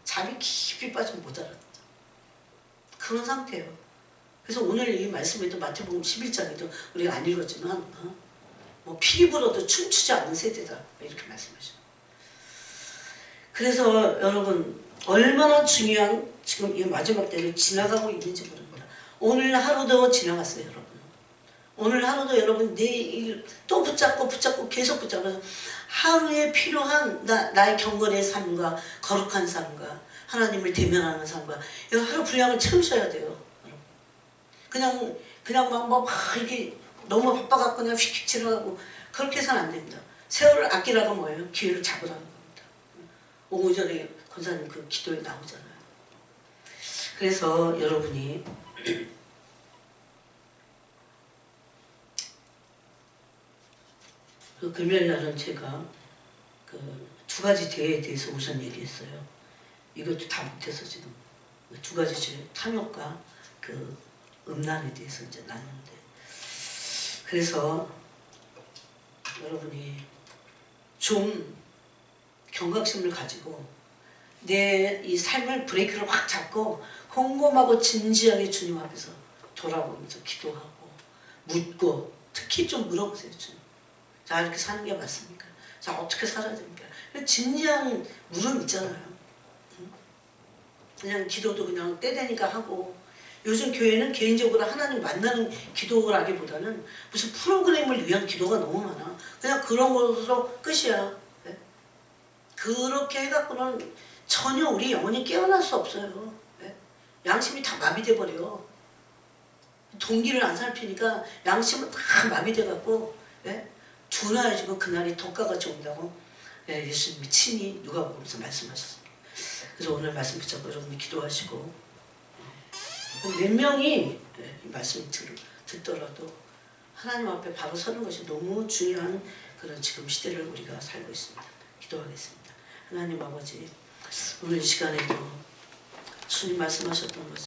잠이 깊이 빠지면 못 알아들어. 그런 상태예요. 그래서 오늘 이 말씀에도 마태복음 11장에도 우리가 안 읽었지만 피 불어도 춤추지 않는 세대다. 이렇게 말씀하셔요. 그래서 여러분 얼마나 중요한 지금 이 마지막 때를 지나가고 있는지 모릅니다. 오늘 하루도 지나갔어요. 여러분. 오늘 하루도 여러분 내일 또 붙잡고 계속 붙잡아서 하루에 필요한 나의 경건의 삶과 거룩한 삶과 하나님을 대면하는 삶과 이거 하루 분량을 채우셔야 돼요. 그냥 막 이렇게 너무 바빠갖고 그냥 휙휙 지나가고 그렇게 해서는 안 됩니다. 세월을 아끼라가 뭐예요? 기회를 잡으라는 겁니다. 오전에 권사님 그 기도에 나오잖아요. 그래서 여러분이 그 금요일날은 제가 그 두 가지 죄에 대해서 우선 얘기했어요. 이것도 다 못해서 지금 두 가지 죄, 탐욕과 그 음란에 대해서 이제 나누는데, 그래서 여러분이 좀 경각심을 가지고 내 이 삶을 브레이크를 확 잡고 꼼꼼하고 진지하게 주님 앞에서 돌아보면서 기도하고 묻고, 특히 좀 물어보세요. 주님, 자 이렇게 사는 게 맞습니까? 자 어떻게 살아야 됩니까? 진지한 물음 있잖아요. 그냥 기도도 그냥 때 되니까 하고, 요즘 교회는 개인적으로 하나님 만나는 기도라기보다는 무슨 프로그램을 위한 기도가 너무 많아. 그냥 그런 것으로 끝이야. 네? 그렇게 해갖고는 전혀 우리 영혼이 깨어날 수 없어요. 네? 양심이 다 마비돼 버려. 동기를 안 살피니까 양심은 다 마비돼갖고 네? 둔화해지고 그날이 독가같이 온다고 예수님이 친히 누가복음에서 말씀하셨습니다. 그래서 오늘 말씀 붙잡고 여러분이 기도하시고, 몇 명이 이 말씀을 듣더라도 하나님 앞에 바로 서는 것이 너무 중요한 그런 지금 시대를 우리가 살고 있습니다. 기도하겠습니다. 하나님 아버지, 오늘 이 시간에도 주님 말씀하셨던 것을